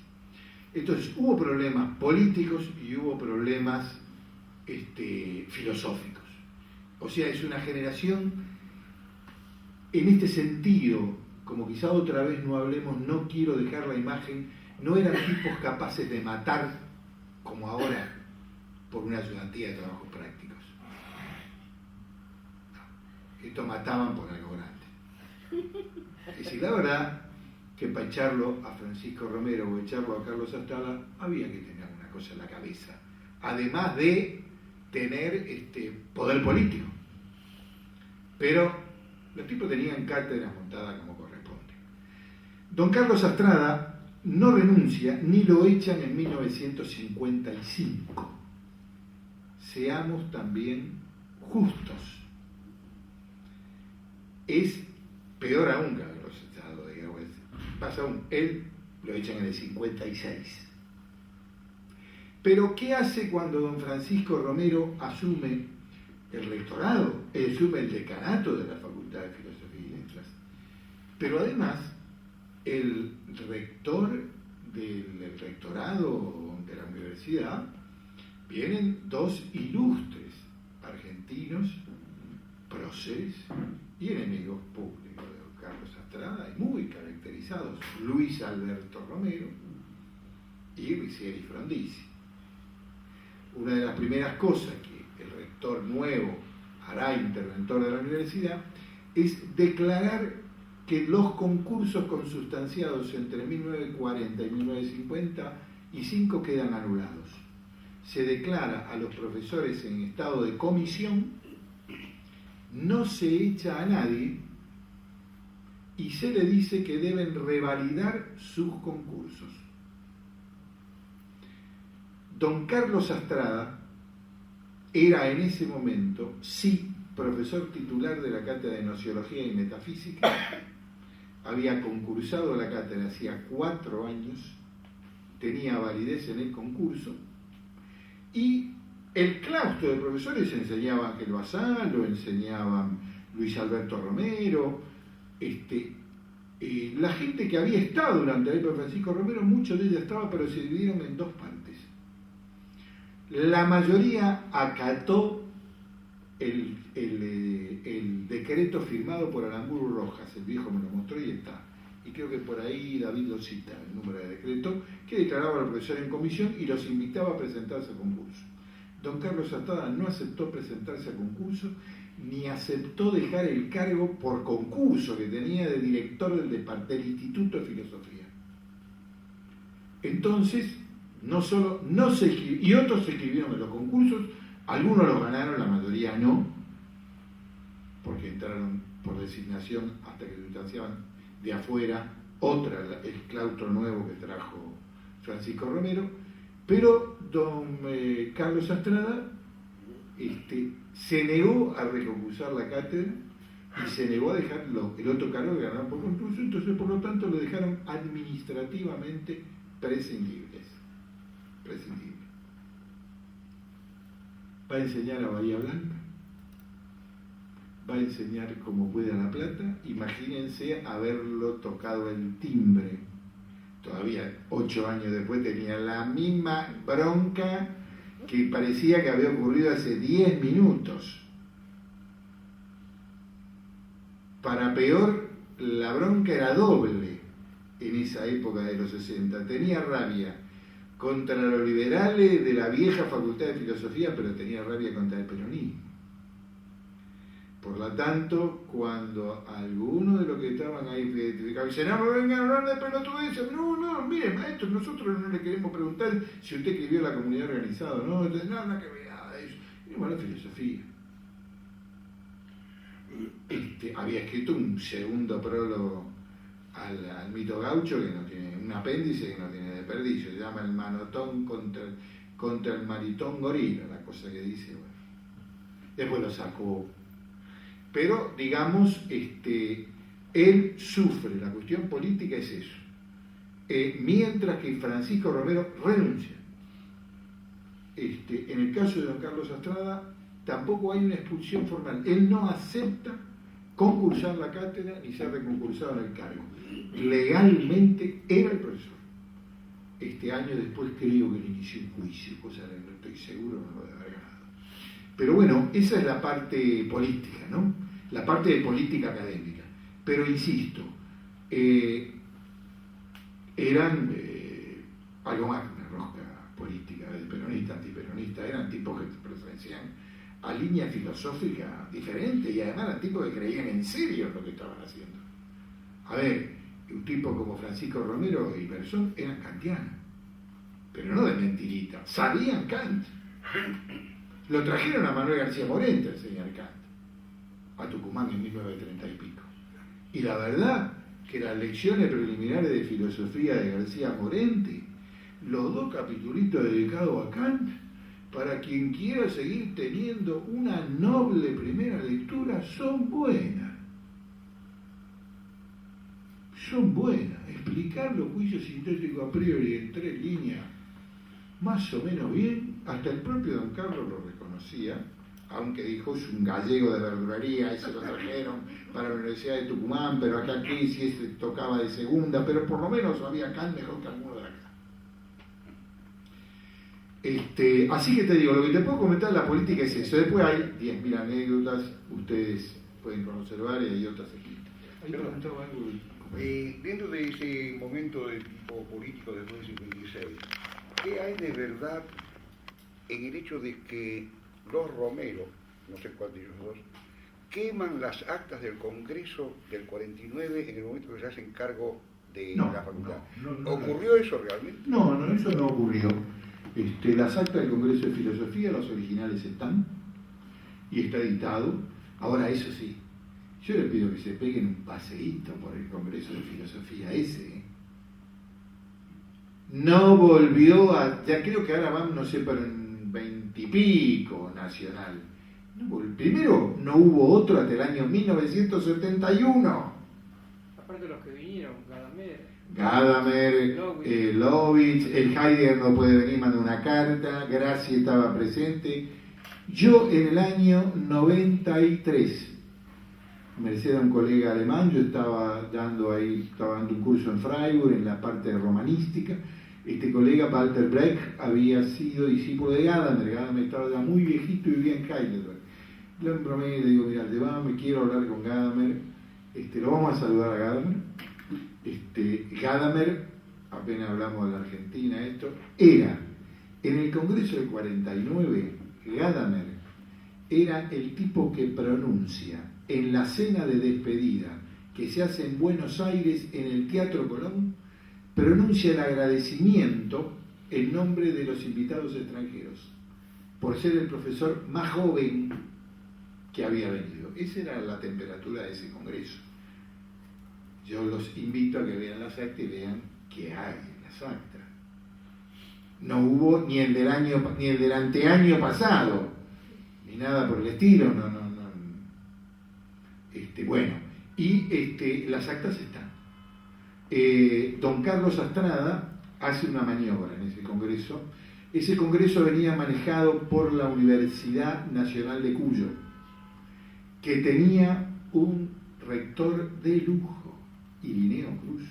Entonces hubo problemas políticos y hubo problemas filosóficos. O sea, es una generación, en este sentido, como quizá otra vez no hablemos, no quiero dejar la imagen, no eran tipos capaces de matar como ahora por una ayudantía de trabajos prácticos. No. Estos mataban por algo grande. Es decir, la verdad que para echarlo a Francisco Romero o echarlo a Carlos Astrada había que tener una cosa en la cabeza, además de tener poder político. Pero los tipos tenían cátedras montadas como corresponde. Don Carlos Astrada no renuncia ni lo echan en 1955. Seamos también justos. Es peor aún que Carlos Astrada, digamos. Pasa aún, él lo echan en el 56. Pero ¿qué hace cuando don Francisco Romero asume el rectorado, asume el decanato de la Facultad de Filosofía y Letras? Pero además, el rector del rectorado de la universidad vienen dos ilustres argentinos, próceres y enemigos públicos de don Carlos Astrada, y muy caracterizados, Luis Alberto Romero y Ricieri Frondizi. Una de las primeras cosas que el rector nuevo hará, interventor de la universidad, es declarar que los concursos consustanciados entre 1940 y 1955 quedan anulados. Se declara a los profesores en estado de comisión, no se echa a nadie y se le dice que deben revalidar sus concursos. Don Carlos Astrada era en ese momento, sí, profesor titular de la cátedra de Gnoseología y Metafísica, había concursado la cátedra hacía 4 años, tenía validez en el concurso, y el claustro de profesores enseñaba Ángel Vassallo, enseñaban Luis Alberto Romero, la gente que había estado durante la época de Francisco Romero, muchos de ellos estaban, pero se dividieron en dos partes. La mayoría acató el decreto firmado por Aramburu Rojas, el viejo me lo mostró y está. Y creo que por ahí David lo cita, el número de decreto, que declaraba a los profesores en comisión y los invitaba a presentarse a concurso. Don Carlos Astrada no aceptó presentarse a concurso, ni aceptó dejar el cargo por concurso que tenía de director del Instituto de Filosofía. Entonces, no solo no se escribió, y otros se escribieron en los concursos, algunos los ganaron, la mayoría no, porque entraron por designación hasta que se distanciaban de afuera, el claustro nuevo que trajo Francisco Romero, pero don Carlos Astrada se negó a reconcursar la cátedra y se negó a dejar el otro cargo que ganaron por concurso, entonces por lo tanto lo dejaron administrativamente prescindible. va a enseñar a Bahía Blanca, va a enseñar cómo puede a La Plata. Imagínense haberlo tocado el timbre. Todavía 8 años después tenía la misma bronca que parecía que había ocurrido hace 10 minutos. Para peor, la bronca era doble en esa época de los 60. Tenía rabia contra los liberales de la vieja Facultad de Filosofía, pero tenía rabia contra el peronismo. Por lo tanto, cuando algunos de los que estaban ahí identificados dicen, no me vengan a hablar de pelotudeces, no, mire maestro, nosotros no le queremos preguntar si usted escribió la comunidad organizada, no, nada que ver, nada de eso. Y bueno, la filosofía. Había escrito un segundo prólogo al mito gaucho que no tiene, un apéndice que no tiene desperdicio, se llama El manotón contra el maritón gorila, la cosa que dice, bueno. Después lo sacó. Pero, digamos, él sufre, la cuestión política es eso. Mientras que Francisco Romero renuncia. En el caso de don Carlos Astrada, tampoco hay una expulsión formal. Él no acepta concursar la cátedra ni ser reconcursado en el cargo. Legalmente era el profesor. Año después creo que le inició un juicio, cosa que no estoy seguro, no lo debe haber ganado. Pero bueno, esa es la parte política, ¿no? La parte de política académica. Pero insisto, eran algo más que una rosca política, de peronista, antiperonista, eran tipos que pertenecían a líneas filosóficas diferentes y además eran tipos que creían en serio en lo que estaban haciendo. A ver, un tipo como Francisco Romero y Berzón eran kantianos, pero no de mentirita, sabían Kant. Lo trajeron a Manuel García Morente a enseñar Kant, a Tucumán en 1930 y pico. Y la verdad que las lecciones preliminares de filosofía de García Morente, los 2 capitulitos dedicados a Kant, para quien quiera seguir teniendo una noble primera lectura, son buenas. Son buenas. Explicar los juicios sintéticos a priori en 3 líneas, más o menos bien, hasta el propio don Carlos lo reconocía, aunque dijo, es un gallego de verdulería, ese lo trajeron para la Universidad de Tucumán, pero acá aquí sí ese tocaba de segunda, pero por lo menos sabía Kant mejor que alguno de acá. Así que te digo, lo que te puedo comentar de la política es eso. Después hay 10.000 anécdotas, ustedes pueden conocer varias y otras aquí. Ahí preguntaba algo. Dentro de ese momento de tipo político después del 56, ¿qué hay de verdad en el hecho de que los Romero, no sé cuál de ellos dos, queman las actas del Congreso del 49 en el momento que se hacen cargo de la facultad? ¿Ocurrió eso realmente? No, eso no ocurrió. Las actas del Congreso de Filosofía, los originales están, y está editado. Ahora, eso sí, yo les pido que se peguen un paseíto por el Congreso de Filosofía ese. No volvió a, ya creo que ahora van, no sé, para un 20 y pico nacional. Primero, no hubo otro hasta el año 1971. Aparte de los que vinieron, Gadamer, Lovitz, el Heidegger no puede venir, manda una carta, Gracie estaba presente. Yo en el año 93, merced a un colega alemán, yo estaba dando un curso en Freiburg en la parte de romanística. Este colega, Walter Brecht, había sido discípulo de Gadamer. Gadamer estaba ya muy viejito y vivía en Heidelberg. Le bromé y le digo, mira, me quiero hablar con Gadamer. Lo vamos a saludar a Gadamer. Gadamer, apenas hablamos de la Argentina, era, en el Congreso del 49, Gadamer era el tipo que pronuncia en la cena de despedida que se hace en Buenos Aires en el Teatro Colón, pronuncia el agradecimiento en nombre de los invitados extranjeros por ser el profesor más joven que había venido. Esa era la temperatura de ese congreso. Yo los invito a que vean las actas y vean qué hay en las actas. No hubo ni el del anteaño pasado, ni nada por el estilo, no. Bueno, y las actas están. Don Carlos Astrada hace una maniobra en ese congreso, Ese congreso venía manejado por la Universidad Nacional de Cuyo, que tenía un rector de lujo, Irineo Cruz,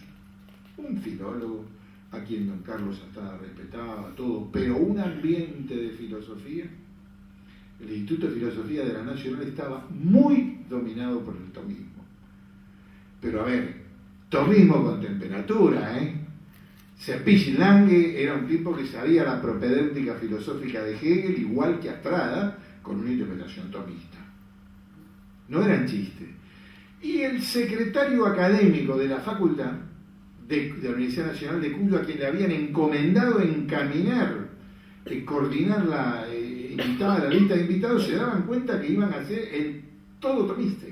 un filólogo a quien don Carlos Astrada respetaba todo, pero un ambiente de filosofía. El Instituto de Filosofía de la Nacional estaba muy dominado por el tomismo. Pero a ver, tomismo con temperatura, ¿eh? Serpich Lange era un tipo que sabía la propedéutica filosófica de Hegel igual que Astrada, con una interpretación tomista. No eran chistes. Y el secretario académico de la facultad de la Universidad Nacional de Cuyo, a quien le habían encomendado encaminar, coordinar la lista de invitados, se daban cuenta que iban a ser todo tomista.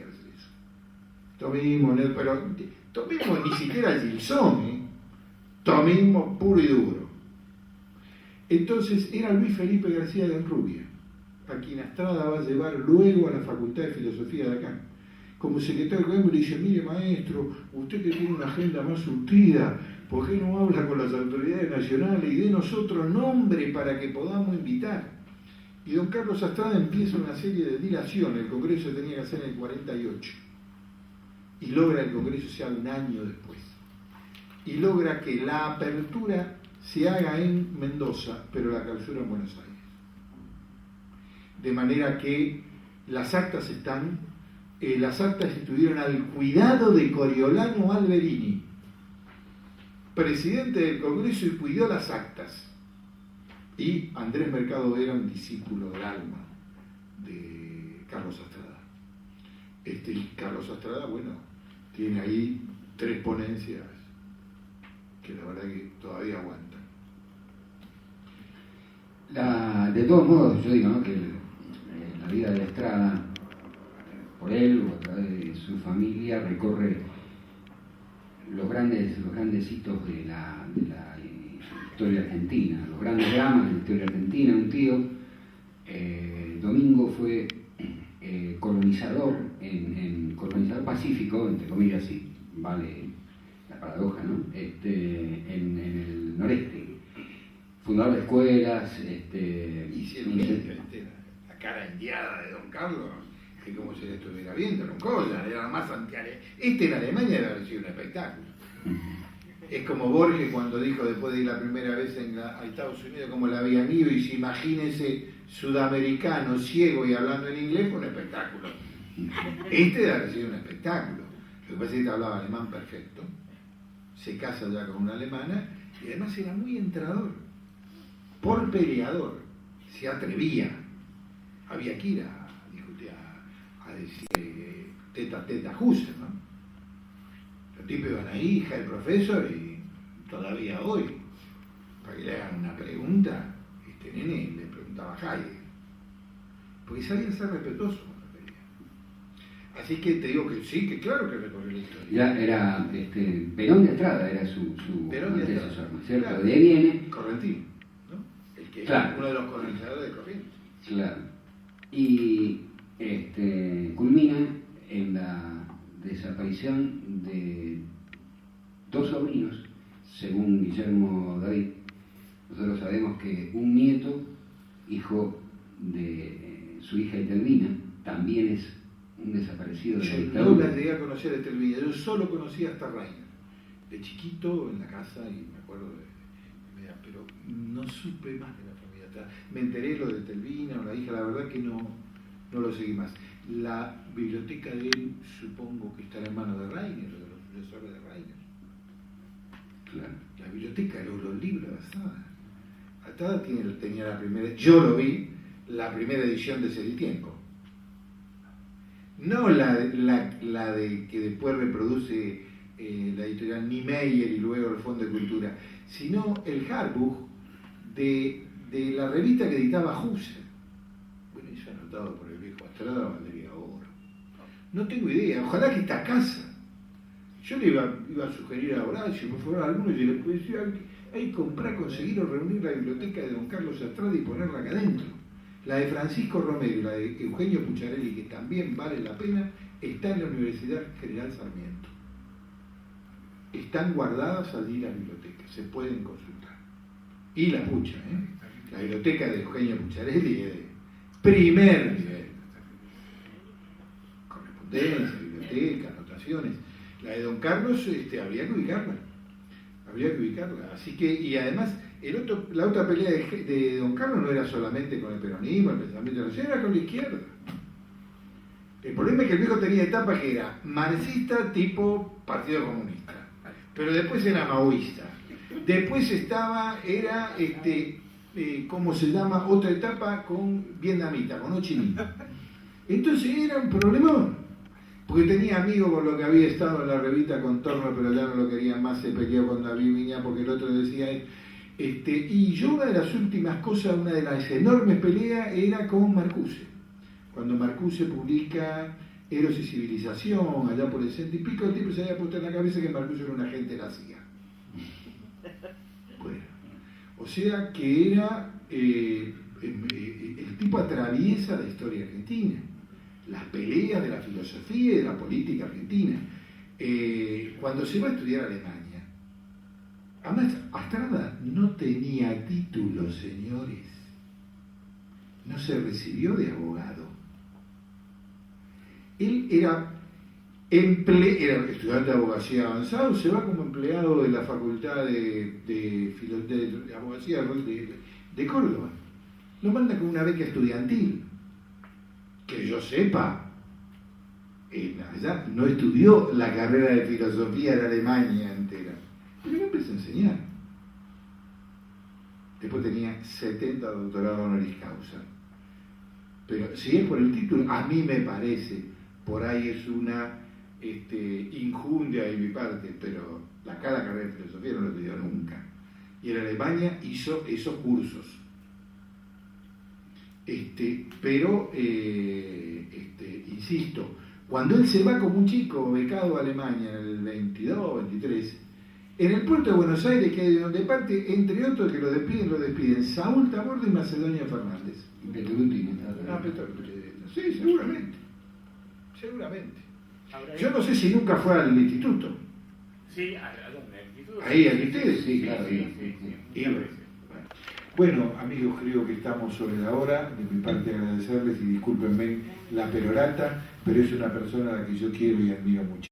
Tomismo, pero tomismo ni siquiera Gilson, ¿eh? Tomismo puro y duro. Entonces era Luis Felipe García de Enrubia, a quien Astrada va a llevar luego a la Facultad de Filosofía de acá. Como secretario académico le dice: mire maestro, usted que tiene una agenda más surtida, ¿por qué no habla con las autoridades nacionales y de nosotros nombre para que podamos invitar? Y don Carlos Astrada empieza una serie de dilaciones. El congreso tenía que hacer en el 48 y logra el congreso sea un año después, y logra que la apertura se haga en Mendoza, pero la clausura en Buenos Aires, de manera que las actas estuvieron al cuidado de Coriolano Alberini, presidente del Congreso, y cuidó las actas. Y Andrés Mercado era un discípulo del alma de Carlos Astrada. Y Carlos Astrada, bueno, tiene ahí 3 ponencias que la verdad que todavía aguantan. De todos modos, yo digo, ¿no?, que la vida de Astrada, por él o a través de su familia, recorre los grandes hitos de la historia argentina, los grandes dramas de la historia argentina. Un tío, Domingo, fue colonizador, colonizador pacífico, entre comillas, si vale la paradoja, ¿no? En el noreste, fundador de escuelas, Y si la cara indiada de don Carlos, que como si le estuviera viendo, era un cosa, era la más antiale. En Alemania debe haber sido un espectáculo. Es como Borges cuando dijo, después de ir la primera vez a Estados Unidos, como la habían ido, y si imagínese sudamericano, ciego y hablando en inglés, fue un espectáculo. Debe haber sido un espectáculo. Lo que pasa es que hablaba alemán perfecto, se casa ya con una alemana, y además era muy entrador, por peleador, se atrevía. Había que ir a decir teta a teta Husserl, ¿no? Los tipos iban ahí, hija del profesor, y todavía hoy, para que le hagan una pregunta, este nene le preguntaba a Heidegger, porque sabían ser respetuosos con la pelea. Así que te digo que sí, que claro que recorrió la historia. Ya era Perón de Astrada, era su antecesor, ¿no es cierto? Claro. De ahí viene Correntino, ¿no? El que claro, es uno de los colonizadores de Corrientes. Claro. Y culmina en la desaparición de 2 sobrinos, según Guillermo David. Nosotros sabemos que un nieto, hijo de su hija Etelvina, también es un desaparecido de la dictadura. Yo no la llegué a conocer a Etelvina, yo solo conocía hasta Reiner, de chiquito en la casa, y me acuerdo pero no supe más de la familia. Me enteré lo de Etelvina o la hija, la verdad que no lo seguí más. La biblioteca de él supongo que estará en manos de Reiner, de los profesores de Reiner. Claro. La biblioteca, los libros de Astrada. Astrada tenía la primera, yo lo vi, la primera edición de Seritienko. No la de que después reproduce la editorial Niemeyer y luego el Fondo de Cultura, sino el Hardbook de la revista que editaba Husserl. Bueno, eso anotado por el viejo Astrada valdría oro. No tengo idea, ojalá que esta casa. Yo le iba a sugerir a Horacio, por favor, a alguno, y le decía, hay que comprar, conseguir o reunir la biblioteca de don Carlos Astrada y ponerla acá adentro. La de Francisco Romero y la de Eugenio Pucharelli, que también vale la pena, está en la Universidad General Sarmiento. Están guardadas allí las bibliotecas, se pueden consultar. Y la Pucha, La biblioteca de Eugenio Pucciarelli es de primer nivel. Correspondencia, biblioteca, anotaciones. La de Don Carlos habría que ubicarla. Habría que ubicarla. Así que, y además, la otra pelea de Don Carlos no era solamente con el peronismo, el pensamiento nacional, era con la izquierda. El problema es que el viejo tenía etapas que era marxista tipo Partido Comunista, pero después era maoísta. Después era ¿cómo se llama? Otra etapa con vietnamita, con Ho Chi Minh. Entonces era un problemón, porque tenía amigos con los que había estado en la revista Contorno, pero ya no lo querían más, se peleó con David Viña porque el otro decía y yo una de las últimas cosas, una de las enormes peleas era con Marcuse. Cuando Marcuse publica Eros y Civilización, allá por el 60 y pico, el tipo se había puesto en la cabeza que Marcuse era un agente de la CIA. Bueno, o sea que era el tipo atraviesa la historia argentina, las peleas de la filosofía y de la política argentina. Cuando se va a estudiar a Alemania, además Astrada no tenía título, señores, no se recibió de abogado. Él era estudiante de abogacía avanzado, se va como empleado de la Facultad de Abogacía de Córdoba. Lo manda con una beca estudiantil. Que yo sepa, allá no estudió la carrera de filosofía en Alemania entera, pero empezó a enseñar. Después tenía 70 doctorados honoris causa. Pero si es por el título, a mí me parece, por ahí es una injundia de mi parte, pero cada carrera de filosofía no lo estudió nunca. Y en Alemania hizo esos cursos. Pero, insisto, cuando él se va como un chico becado a Alemania en el 22, 23, en el puerto de Buenos Aires, que es donde parte, entre otros que lo despiden Saúl Taborda y Macedonio Fernández. Y Petruti, sí, seguramente. Yo no sé si nunca fue al instituto. Sí, ¿a dónde? ¿Al instituto? Ahí, al ustedes, sí, claro. Sí. Bueno, amigos, creo que estamos sobre la hora. De mi parte agradecerles y discúlpenme la perorata, pero es una persona a la que yo quiero y admiro mucho.